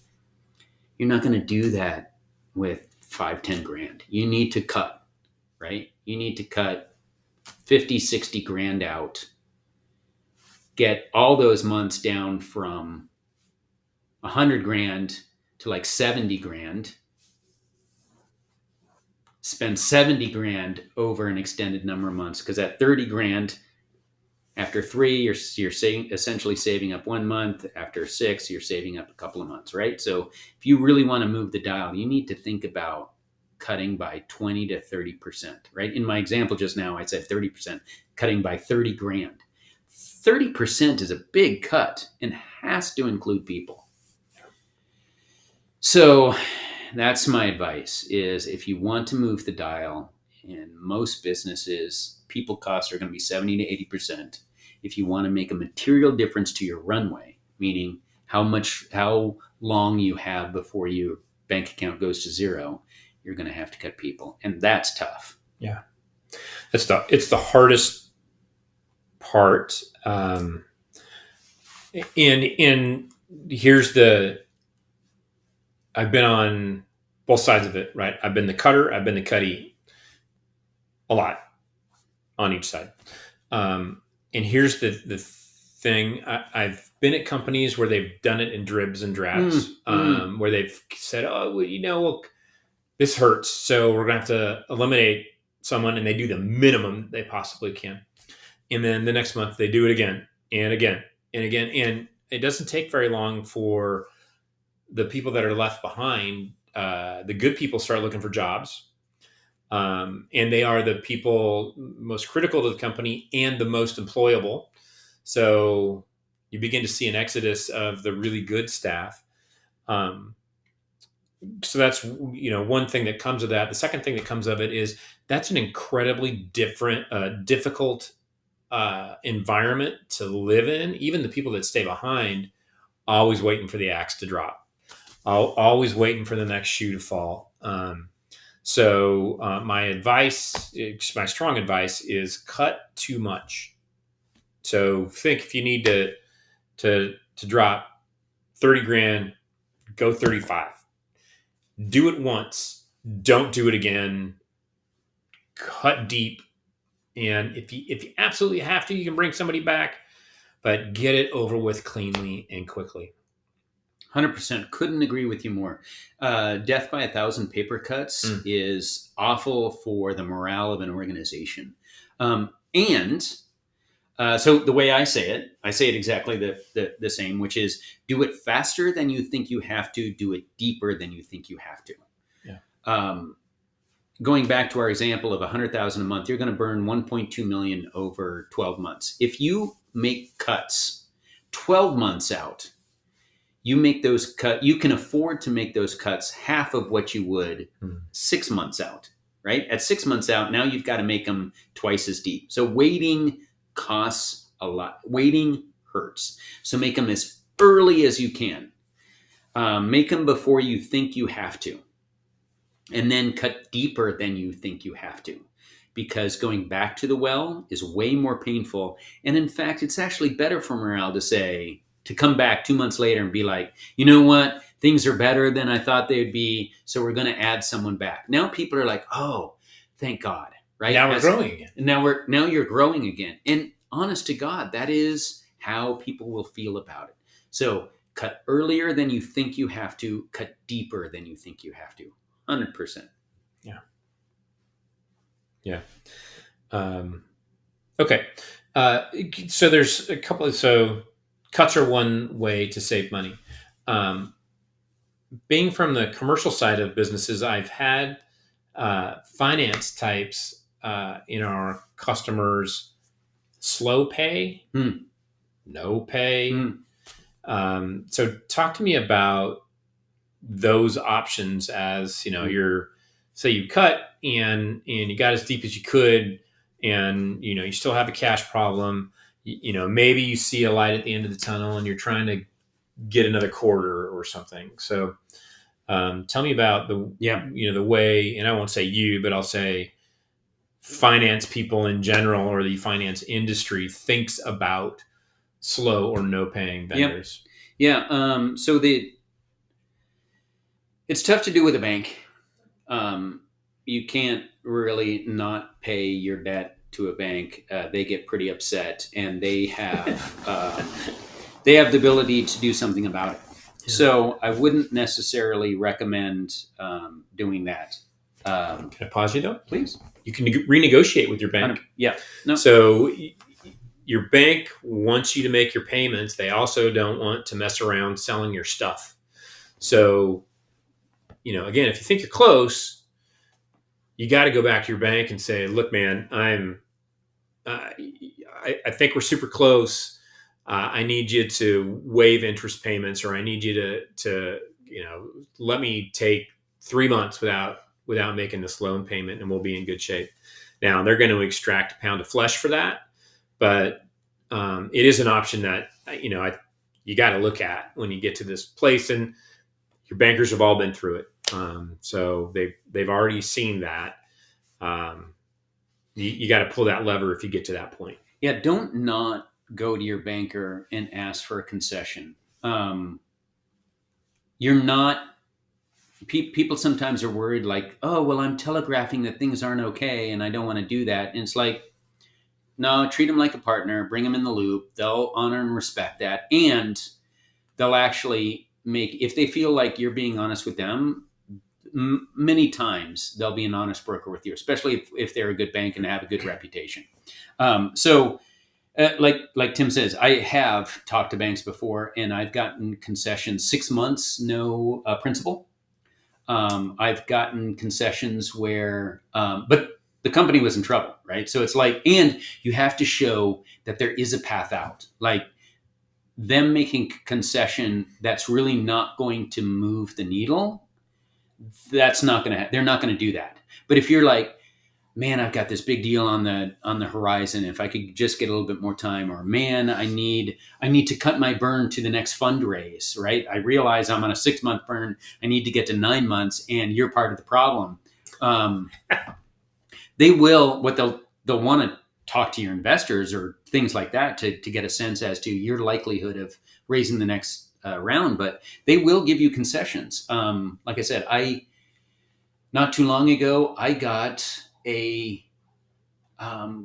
A: You're not going to do that with 5-10 grand. You need to cut, right? You need to cut 50-60 grand out, get all those months down from 100 grand to like 70 grand, spend 70 grand over an extended number of months, because at 30 grand, after 3, you're essentially saving up 1 month. After 6, you're saving up a couple of months, right? So if you really want to move the dial, you need to think about cutting by 20 to 30%, right? In my example just now, I said 30%, cutting by 30 grand. 30% is a big cut and has to include people. So that's my advice, is if you want to move the dial, in most businesses, people costs are going to be 70 to 80%. If you want to make a material difference to your runway, meaning how long you have before your bank account goes to zero, you're going to have to cut people. And that's tough.
B: Yeah. It's the hardest part. And here's I've been on both sides of it, right? I've been the cutter, I've been the cutty a lot on each side. And here's the thing. I've been at companies where they've done it in dribs and drabs, where they've said, oh, well, this hurts, so we're going to have to eliminate someone, and they do the minimum they possibly can. And then the next month they do it again and again and again. And it doesn't take very long for the people that are left behind, the good people, start looking for jobs. And they are the people most critical to the company and the most employable. So you begin to see an exodus of the really good staff. So that's, one thing that comes of that. The second thing that comes of it is that's an incredibly difficult environment to live in. Even the people that stay behind, always waiting for the axe to drop. Always waiting for the next shoe to fall. So my advice, my strong advice, is cut too much. So think, if you need to drop 30 grand, go 35. Do it once. Don't do it again. Cut deep. And if you absolutely have to, you can bring somebody back, but get it over with cleanly and quickly.
A: 100%. Couldn't agree with you more. Death by 1,000 paper cuts
B: Mm.
A: is awful for the morale of an organization. And so the way I say it exactly the same, which is do it faster than you think you have to, do it deeper than you think you have to.
B: Yeah.
A: Going back to our example of 100,000 a month, you're going to burn 1.2 million over 12 months. If you make cuts 12 months out, you make those you can afford to make those cuts half of what you would 6 months out, right? At 6 months out, now you've got to make them twice as deep. So waiting costs a lot. Waiting hurts. So make them as early as you can. Make them before you think you have to. And then cut deeper than you think you have to. Because going back to the well is way more painful. And in fact, it's actually better for morale to come back 2 months later and be like, you know what? Things are better than I thought they'd be. So we're going to add someone back. Now people are like, oh, thank God. Right?
B: Now we're growing again.
A: Now you're growing again. And honest to God, that is how people will feel about it. So cut earlier than you think you have to, cut deeper than you think you have to. 100%.
B: Yeah. Yeah. Okay. So there's a couple so cuts are one way to save money. Being from the commercial side of businesses, I've had finance types in our customers slow pay, no pay. So talk to me about those options as, you're, say you cut and you got as deep as you could and, you still have a cash problem, maybe you see a light at the end of the tunnel and you're trying to get another quarter or something. So tell me about the way, and I won't say you, but I'll say finance people in general or the finance industry thinks about slow or no paying vendors.
A: Yeah. So it's tough to do with a bank. You can't really not pay your debt to a bank. They get pretty upset, and they have the ability to do something about it. Yeah. So I wouldn't necessarily recommend doing that.
B: Can I pause you though?
A: Please.
B: You can renegotiate with your bank.
A: Yeah. No.
B: So your bank wants you to make your payments. They also don't want to mess around selling your stuff. So, again, if you think you're close, you got to go back to your bank and say, look, man, I think we're super close. I need you to waive interest payments, or I need you to let me take 3 months without making this loan payment, and we'll be in good shape. Now they're going to extract a pound of flesh for that, but it is an option that you got to look at when you get to this place, and your bankers have all been through it, so they've already seen that. You got to pull that lever if you get to that point.
A: Yeah, don't not go to your banker and ask for a concession. You're not. People sometimes are worried, like, oh, well, I'm telegraphing that things aren't okay, and I don't want to do that. And it's like, no, treat them like a partner, bring them in the loop. They'll honor and respect that, and they'll actually if they feel like you're being honest with them, many times they'll be an honest broker with you, especially if they're a good bank and have a good reputation. Like Tim says, I have talked to banks before, and I've gotten concessions 6 months, no principal. I've gotten concessions where, but the company was in trouble, right? So it's like, and you have to show that there is a path out. Like them making concession that's really not going to move the needle. That's not going to. They're not going to do that. But if you're like, man, I've got this big deal on the horizon. If I could just get a little bit more time, or man, I need to cut my burn to the next fundraise, right? I realize I'm on a 6-month burn. I need to get to 9 months, and you're part of the problem. They will. What they'll want to talk to your investors or things like that to get a sense as to your likelihood of raising the next round. But they will give you concessions. Like I said, not too long ago, I got a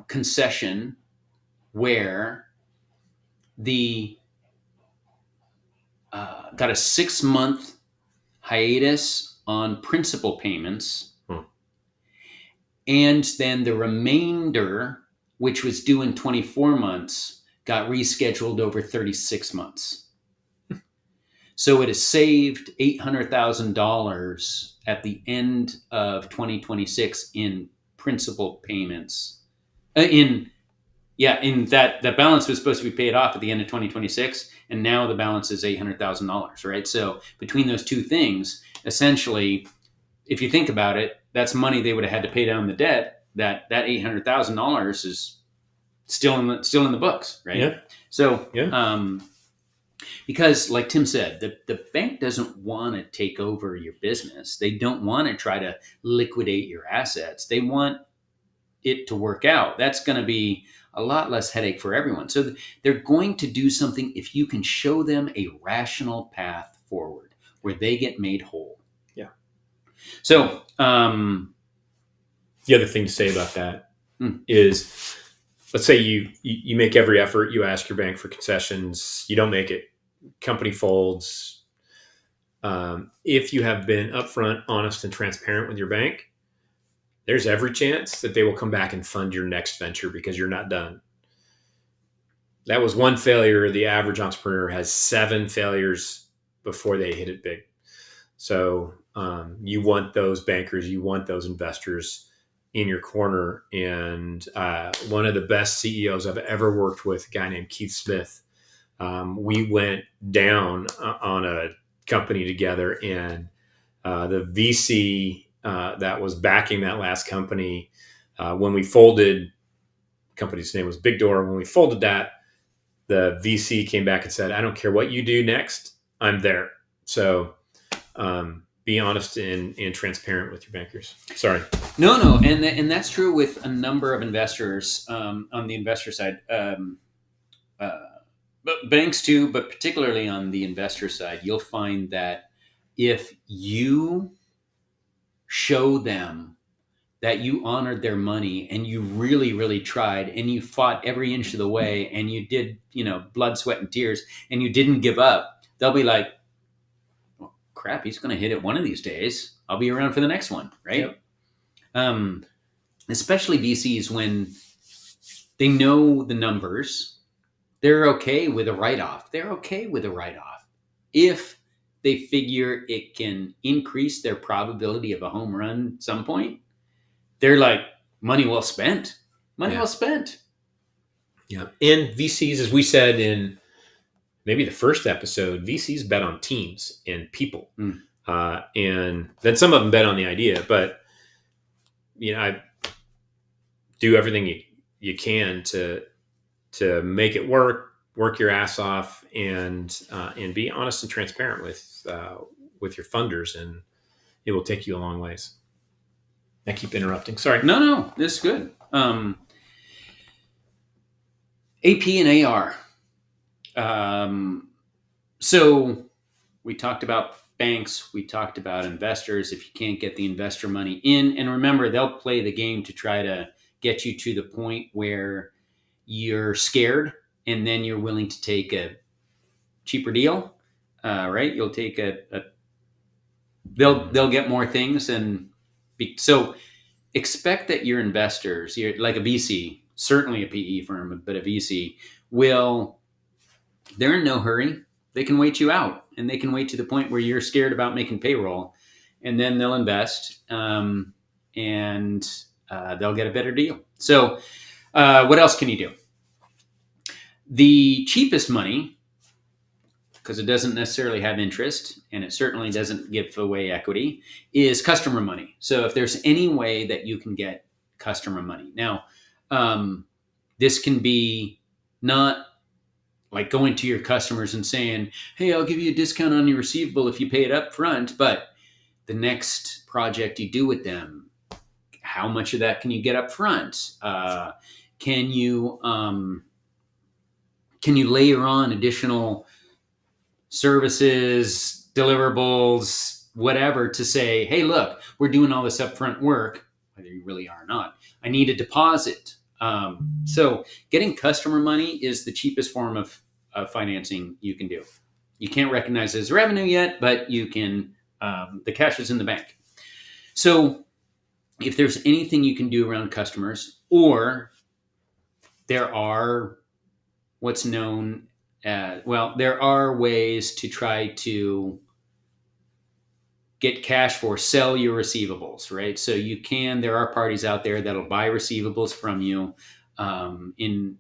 A: concession where the got a 6-month hiatus on principal payments. And then the remainder, which was due in 24 months, got rescheduled over 36 months. So it has saved $800,000 at the end of 2026 in principal payments. In that the balance was supposed to be paid off at the end of 2026, and now the balance is $800,000, right? So between those two things, essentially, if you think about it, that's money they would have had to pay down the debt. That $800,000 is still in the books, right?
B: Yeah.
A: So,
B: Yeah.
A: because like Tim said, the bank doesn't want to take over your business. They don't want to try to liquidate your assets. They want it to work out. That's going to be a lot less headache for everyone. So they're going to do something if you can show them a rational path forward where they get made whole.
B: Yeah.
A: So
B: the other thing to say about that is, let's say you make every effort, you ask your bank for concessions, you don't make it, company folds. If you have been upfront, honest, and transparent with your bank, there's every chance that they will come back and fund your next venture because you're not done. That was one failure. The average entrepreneur has 7 failures before they hit it big. So you want those bankers, you want those investors in your corner. And one of the best CEOs I've ever worked with, a guy named Keith Smith, we went down on a company together, and the VC that was backing that last company, when we folded, company's name was Big Door. When we folded that, the VC came back and said, I don't care what you do next, I'm there. So be honest and transparent with your bankers. Sorry.
A: No. And that's true with a number of investors on the investor side. But banks too, but particularly on the investor side, you'll find that if you show them that you honored their money and you really, really tried and you fought every inch of the way and you did, blood, sweat, and tears, and you didn't give up, they'll be like, well, crap, he's going to hit it one of these days. I'll be around for the next one, right? Yep. Especially VCs, when they know the numbers, they're okay with a write-off. They're okay with a write-off if they figure it can increase their probability of a home run at some point. They're like, money well spent. Well spent.
B: Yeah. And VCs, as we said in maybe the first episode, VCs bet on teams and people. And then some of them bet on the idea. But, I do everything you can to make it work your ass off, and be honest and transparent with your funders, and it will take you a long ways. I keep interrupting. Sorry.
A: No, this is good. AP and AR. So we talked about banks. We talked about investors. If you can't get the investor money in, and remember, they'll play the game to try to get you to the point where you're scared, and then you're willing to take a cheaper deal, right? You'll take they'll get more things, and so expect that your investors, you're like a VC, certainly a PE firm, but a VC they're in no hurry. They can wait you out, and they can wait to the point where you're scared about making payroll, and then they'll invest, and they'll get a better deal. So what else can you do? The cheapest money, because it doesn't necessarily have interest, and it certainly doesn't give away equity, is customer money. So if there's any way that you can get customer money. Now, this can be not like going to your customers and saying, hey, I'll give you a discount on your receivable if you pay it up front, but the next project you do with them, how much of that can you get up front? Can you layer on additional services, deliverables, whatever, to say, hey, look, we're doing all this upfront work, whether you really are or not. I need a deposit. So getting customer money is the cheapest form of financing you can do. You can't recognize it as revenue yet, but you can. The cash is in the bank. So if there's anything you can do around customers, or there are what's known there are ways to try to get cash for sell your receivables, right? So there are parties out there that'll buy receivables from you. In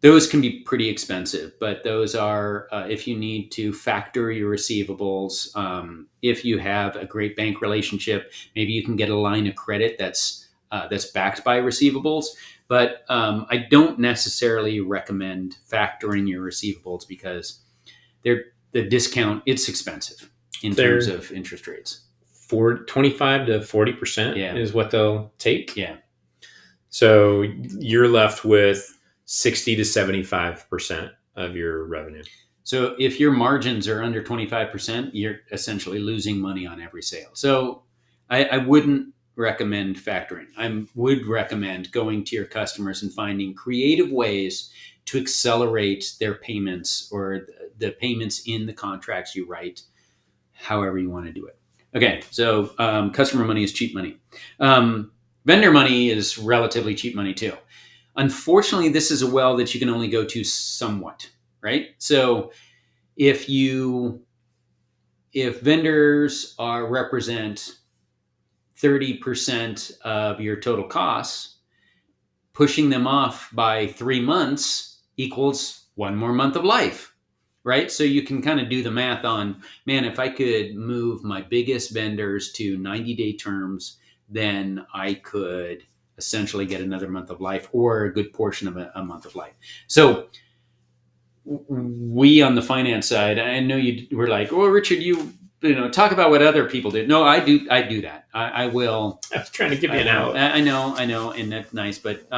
A: Those can be pretty expensive, but those are if you need to factor your receivables. If you have a great bank relationship, maybe you can get a line of credit that's backed by receivables. But I don't necessarily recommend factoring your receivables because the discount, it's expensive in terms of interest rates.
B: 25 to 40% is what they'll take.
A: Yeah.
B: So you're left with 60 to 75% of your revenue.
A: So if your margins are under 25%, you're essentially losing money on every sale. So I wouldn't recommend factoring. I would recommend going to your customers and finding creative ways to accelerate their payments or the payments in the contracts you write, however you want to do it. Okay, so customer money is cheap money. Vendor money is relatively cheap money too. Unfortunately, this is a well that you can only go to somewhat, right? So if vendors represent 30% of your total costs, pushing them off by 3 months equals 1 more month of life, right? So you can kind of do the math on, man, if I could move my biggest vendors to 90-day terms, then I could essentially get another month of life or a good portion of a month of life. So we on the finance side, I know you were like, oh, Richard, you talk about what other people do. No, I do that. I will.
B: I was trying to give you an out.
A: I know, and that's nice. But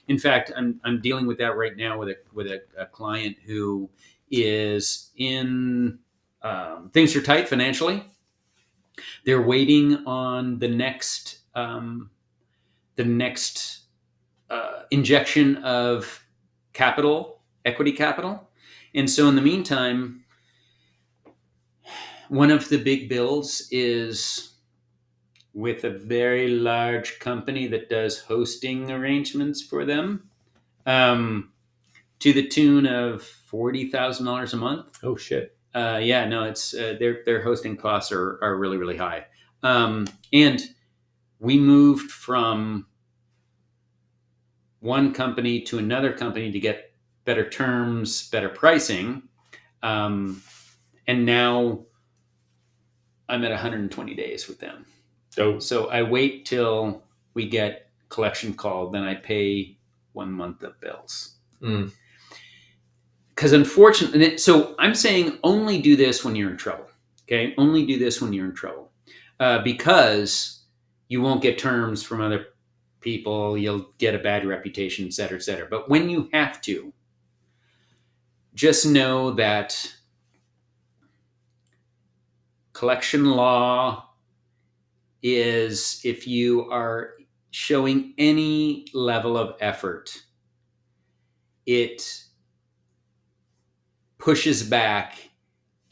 A: in fact, I'm dealing with that right now with a client who is in things are tight financially. They're waiting on the next injection of equity capital, and so in the meantime, one of the big bills is with a very large company that does hosting arrangements for them, to the tune of $40,000 a month.
B: Oh shit!
A: Yeah, no, it's their hosting costs are really, really high, and we moved from one company to another company to get better terms, better pricing, and now I'm at 120 days with them. So I wait till we get collection called, then I pay 1 month of bills. Because unfortunately, so I'm saying only do this when you're in trouble. Okay, only do this when you're in trouble, because you won't get terms from other people. You'll get a bad reputation, et cetera, et cetera. But when you have to, just know that collection law is, if you are showing any level of effort, it pushes back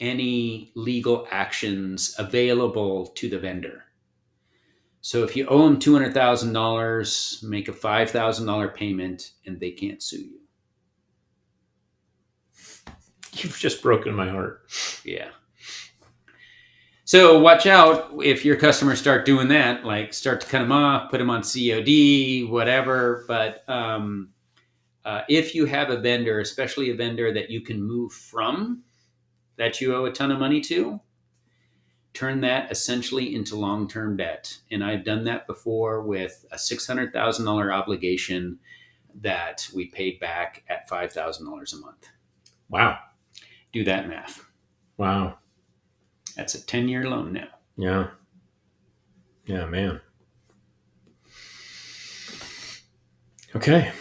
A: any legal actions available to the vendor. So if you owe them $200,000, make a $5,000 payment and they can't sue you.
B: You've just broken my heart.
A: Yeah. So watch out if your customers start doing that, like start to cut them off, put them on COD, whatever. But if you have a vendor, especially a vendor that you can move from, that you owe a ton of money to, turn that essentially into long-term debt. And I've done that before with a $600,000 obligation that we paid back at $5,000 a month.
B: Wow.
A: Do that math.
B: Wow.
A: That's a 10-year loan now.
B: Yeah. Yeah, man. Okay.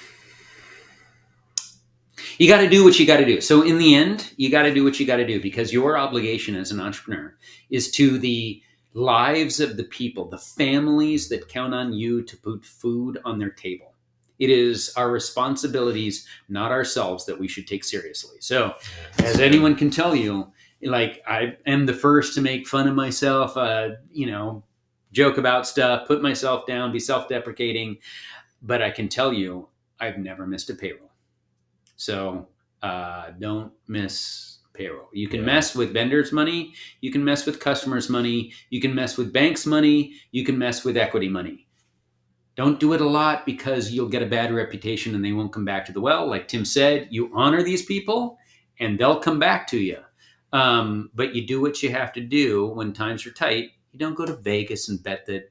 A: You got to do what you got to do. So in the end, you got to do what you got to do, because your obligation as an entrepreneur is to the lives of the people, the families that count on you to put food on their table. It is our responsibilities, not ourselves, that we should take seriously. So, as anyone can tell you, like, I am the first to make fun of myself, joke about stuff, put myself down, be self-deprecating, but I can tell you, I've never missed a payroll. So don't miss payroll. You can mess with vendors' money. You can mess with customers' money. You can mess with banks' money. You can mess with equity money. Don't do it a lot because you'll get a bad reputation and they won't come back to the well. Like Tim said, you honor these people and they'll come back to you. But you do what you have to do when times are tight. You don't go to Vegas and bet that,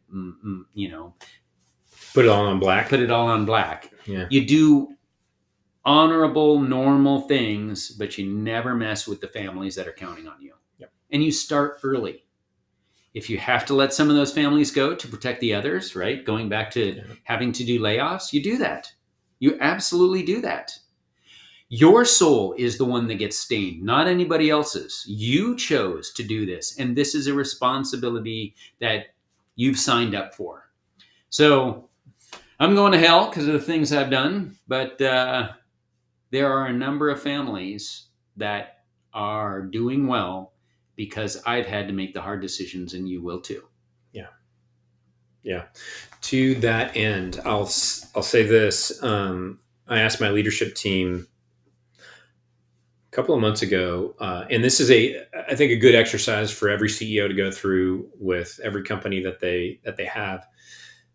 B: put it all on black.
A: Put it all on black.
B: Yeah.
A: You do honorable, normal things, but you never mess with the families that are counting on you.
B: Yep.
A: And you start early. If you have to let some of those families go to protect the others, right? Going back to having to do layoffs, you do that. You absolutely do that. Your soul is the one that gets stained, not anybody else's. You chose to do this, and this is a responsibility that you've signed up for. So I'm going to hell because of the things I've done, but there are a number of families that are doing well because I've had to make the hard decisions, and you will too.
B: Yeah. To that end, I'll say this. I asked my leadership team a couple of months ago, and this is I think a good exercise for every CEO to go through with every company that they have,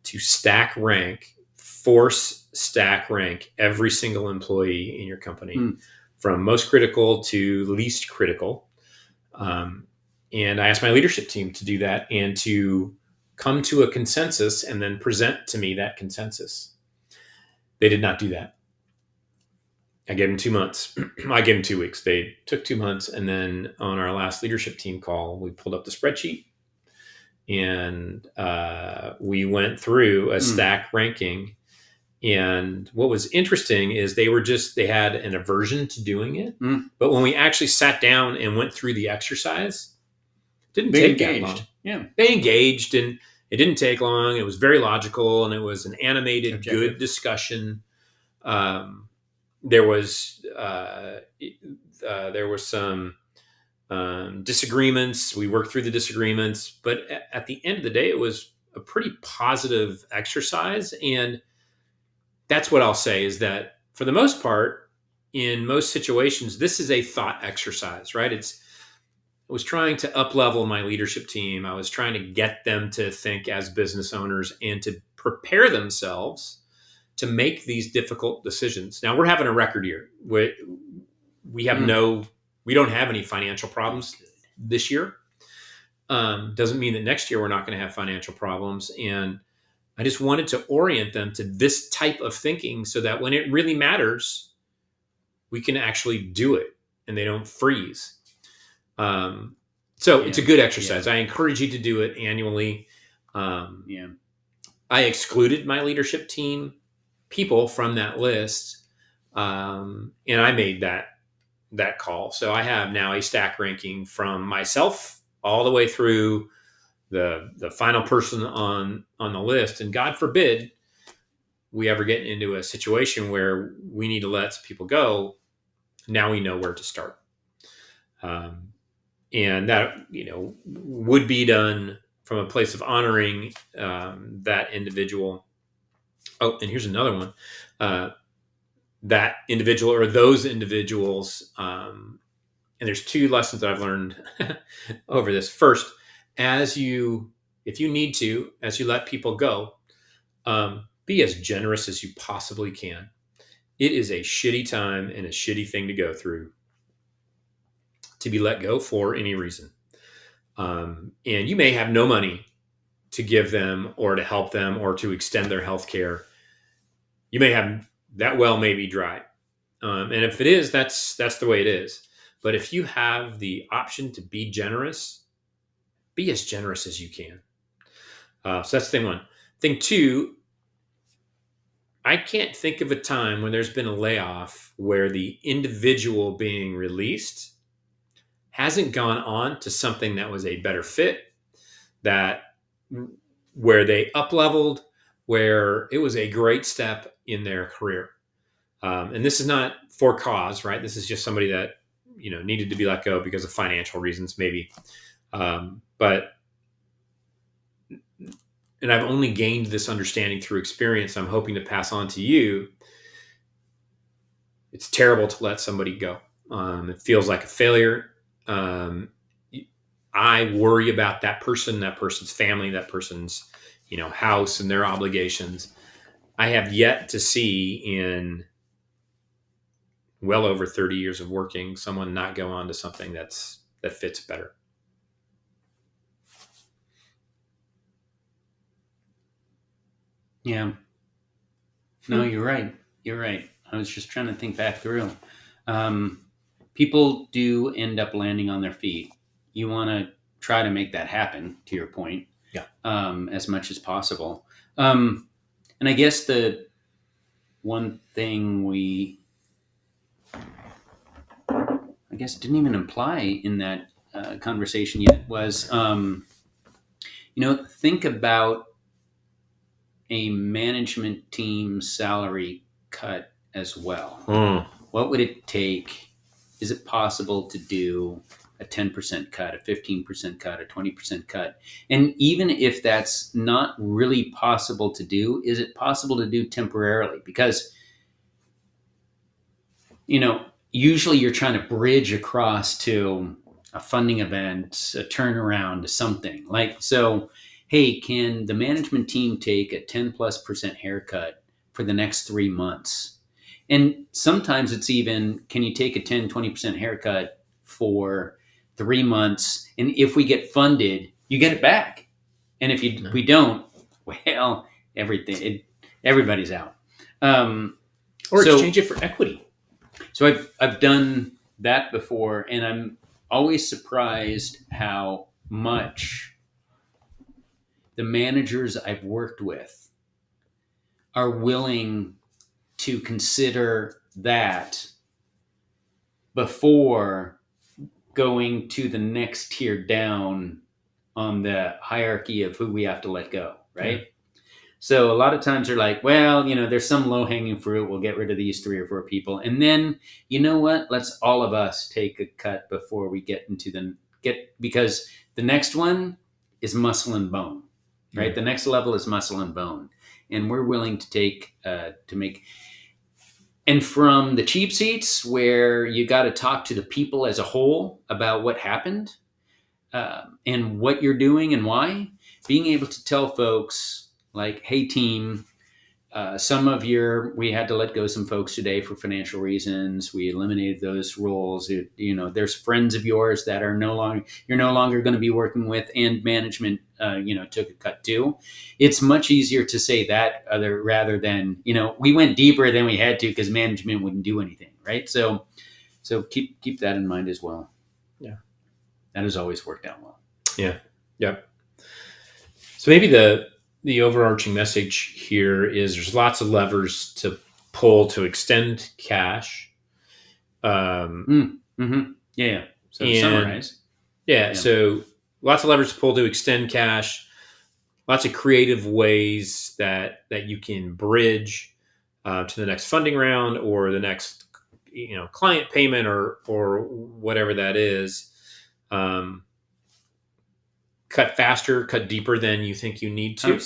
B: to force stack rank every single employee in your company from most critical to least critical. And I asked my leadership team to do that and to come to a consensus and then present to me that consensus. They did not do that. I gave them 2 months. I gave them 2 weeks. They took 2 months. And then on our last leadership team call, we pulled up the spreadsheet and we went through a stack ranking. And what was interesting is they had an aversion to doing it. But when we actually sat down and went through the exercise, it didn't take that long.
A: Yeah.
B: They engaged, and it didn't take long. It was very logical, and it was an animated, good discussion. There was some disagreements. We worked through the disagreements, but at the end of the day, it was a pretty positive exercise. And that's what I'll say, is that for the most part, in most situations, this is a thought exercise, right? I was trying to up-level my leadership team. I was trying to get them to think as business owners and to prepare themselves to make these difficult decisions. Now, we're having a record year. We don't have any financial problems this year. Doesn't mean that next year we're not going to have financial problems. And I just wanted to orient them to this type of thinking so that when it really matters, we can actually do it and they don't freeze. It's a good exercise. I encourage you to do it annually. I excluded my leadership team people from that list. And I made that call. So I have now a stack ranking from myself all the way through the final person on the list. And God forbid we ever get into a situation where we need to let people go. Now we know where to start. And that, would be done from a place of honoring that individual. Oh, and here's another one. That individual or those individuals. And there's 2 lessons that I've learned over this. First, if you need to, as you let people go, be as generous as you possibly can. It is a shitty time and a shitty thing to go through, to be let go for any reason. And you may have no money to give them or to help them or to extend their health care. You may have that well may be dry. And if it is, that's the way it is. But if you have the option to be generous, be as generous as you can. So that's thing 1. Thing 2, I can't think of a time when there's been a layoff where the individual being released hasn't gone on to something that was a better fit, where they up-leveled, where it was a great step in their career. And this is not for cause, right? This is just somebody that, needed to be let go because of financial reasons, maybe. But I've only gained this understanding through experience. I'm hoping to pass on to you. It's terrible to let somebody go. It feels like a failure. I worry about that person, that person's family, that person's, house and their obligations. I have yet to see in well over 30 years of working someone not go on to something that fits better.
A: Yeah. No, you're right. You're right. I was just trying to think back through. People do end up landing on their feet. You want to try to make that happen, to your point,
B: Yeah.
A: As much as possible. And I guess the one thing didn't even imply in that conversation yet was, think about a management team salary cut as well. What would it take? Is it possible to do a 10% cut, a 15% cut, a 20% cut? And even if that's not really possible to do, is it possible to do temporarily? Because, usually you're trying to bridge across to a funding event, a turnaround, something like so. Hey, can the management team take a 10+% haircut for the next 3 months? And sometimes it's even, can you take a 10-20% haircut for 3 months? And if we get funded, you get it back. And if we don't, well, everybody's out.
B: Or exchange it for equity.
A: So I've done that before, and I'm always surprised how much the managers I've worked with are willing to consider that before going to the next tier down on the hierarchy of who we have to let go, right? Yeah. So a lot of times they're like, well, there's some low-hanging fruit. We'll get rid of these 3 or 4 people. And then, you know what? Let's all of us take a cut before we get into because the next one is muscle and bone, right? Yeah. The next level is muscle and bone. And we're willing to take, and from the cheap seats where you got to talk to the people as a whole about what happened and what you're doing and why, being able to tell folks like, hey team, we had to let go some folks today for financial reasons. We eliminated those roles. There's friends of yours that you're no longer going to be working with, and management, took a cut too. It's much easier to say that rather than, we went deeper than we had to because management wouldn't do anything. Right. So keep that in mind as well.
B: Yeah.
A: That has always worked out well.
B: Yeah. Yep. So maybe the overarching message here is there's lots of levers to pull to extend cash.
A: Yeah. So to summarize.
B: Yeah. So lots of levers to pull to extend cash. Lots of creative ways that you can bridge to the next funding round or the next client payment or whatever that is. Cut faster, cut deeper than you think you need to.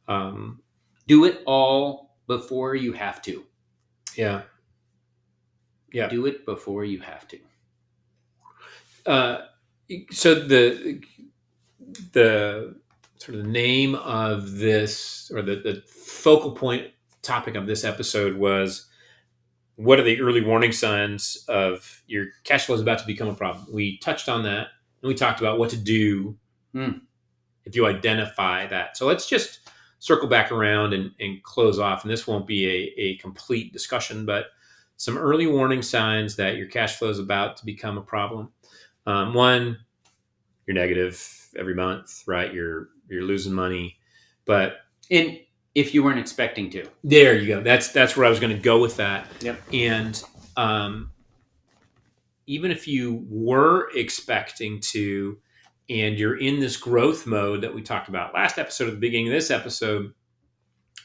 A: 100%. Do it all before you have to.
B: Yeah. Yeah.
A: Do it before you have to.
B: So the sort of the name of this, or the focal point topic of this episode was, what are the early warning signs of your cash flow is about to become a problem? We touched on that, and we talked about what to do if you identify that. So let's just circle back around and close off. And this won't be a complete discussion, but some early warning signs that your cash flow is about to become a problem. One, you're negative every month, right? You're losing money, but
A: if you weren't expecting to,
B: there you go. That's where I was going to go with that.
A: Yep.
B: And even if you were expecting to, and you're in this growth mode that we talked about last episode at the beginning of this episode,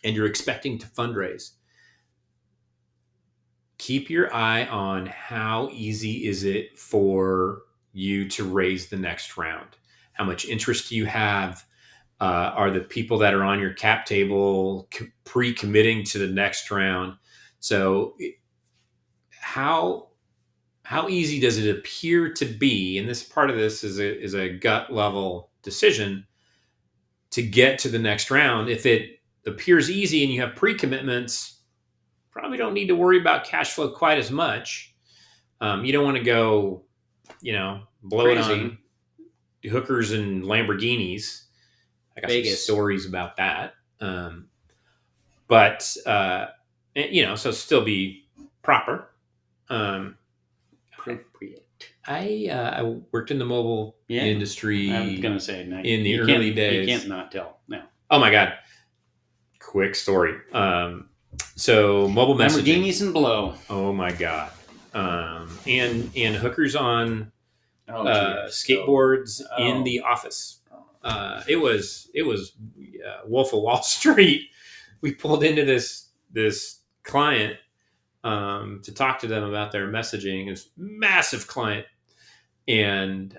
B: and you're expecting to fundraise, keep your eye on how easy is it for you to raise the next round. How much interest do you have? Are the people that are on your cap table pre-committing to the next round? So how easy does it appear to be? And this part of this is a gut level decision to get to the next round. If it appears easy and you have pre-commitments, probably don't need to worry about cash flow quite as much. You don't want to go, blow it on hookers and Lamborghinis. I got some stories about that. But so still be proper.
A: Appropriate.
B: I worked in the mobile industry.
A: I was going to say
B: in the early days.
A: You can't not tell now.
B: Oh my God! Quick story. So mobile messaging.
A: Lamborghinis and blow.
B: Oh my God! And hookers on skateboards in the office. It was Wolf of Wall Street. We pulled into this client to talk to them about their messaging. It's massive client, and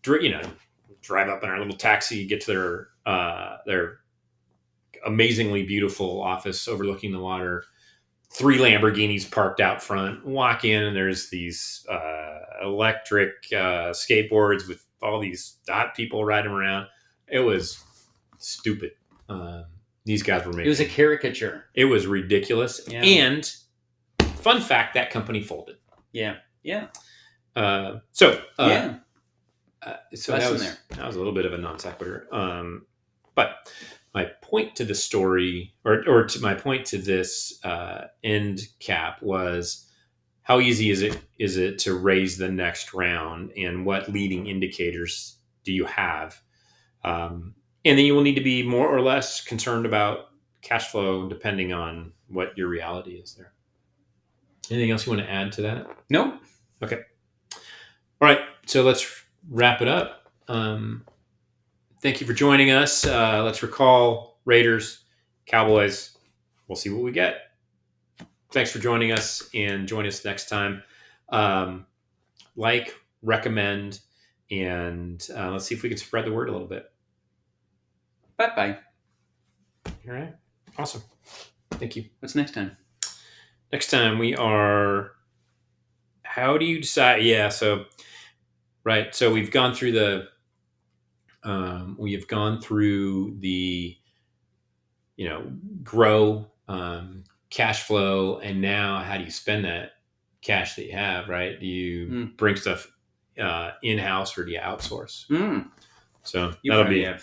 B: drive up in our little taxi, get to their amazingly beautiful office overlooking the water. 3 Lamborghinis parked out front. Walk in, and there's these electric skateboards with all these hot people riding around. It was stupid. These guys were making.
A: It was a caricature.
B: It was ridiculous. Yeah. And fun fact, that company folded.
A: Yeah.
B: So
A: that
B: was a little bit of a non sequitur. But my point to the story, or to my point to this end cap, was how easy is it to raise the next round, and what leading indicators do you have? And then you will need to be more or less concerned about cash flow depending on what your reality is there. Anything else you want to add to that?
A: Nope.
B: Okay. All right. So let's wrap it up. Thank you for joining us. Let's recall Raiders, Cowboys. We'll see what we get. Thanks for joining us, and join us next time. Recommend, and let's see if we can spread the word a little bit.
A: Bye-bye.
B: All right. Awesome. Thank you.
A: What's next time?
B: Next time we are, how do you decide? Yeah. So, right. So we've gone through the, grow, cash flow. And now how do you spend that cash that you have, right? Do you bring stuff in-house, or do you outsource? So that'll be a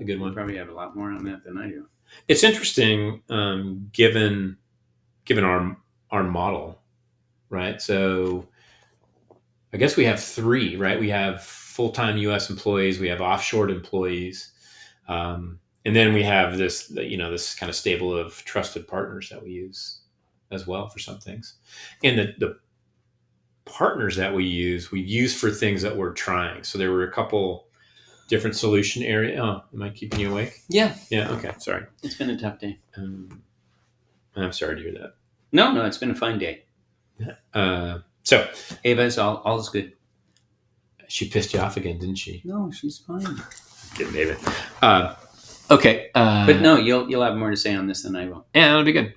B: good one.
A: You probably have a lot more on that than I do.
B: It's interesting, given our model, right? So I guess we have 3, right? We have full-time U.S. employees, we have offshore employees, and then we have this kind of stable of trusted partners that we use as well for some things. And the partners that we use for things that we're trying. So there were a couple different solution area. Oh, am I keeping you awake?
A: Yeah.
B: Yeah. Okay. Sorry.
A: It's been a tough day.
B: I'm sorry to hear that.
A: No, it's been a fine day.
B: So
A: Ava's all is good.
B: She pissed you off again, didn't she?
A: No, she's fine.
B: Kidding, David.
A: Okay. But no, you'll have more to say on this than I will.
B: Yeah, that'll be good.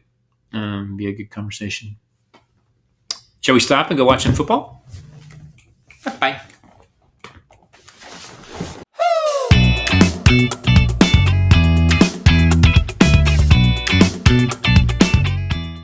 B: Be a good conversation. Shall we stop and go watch some football?
A: Bye.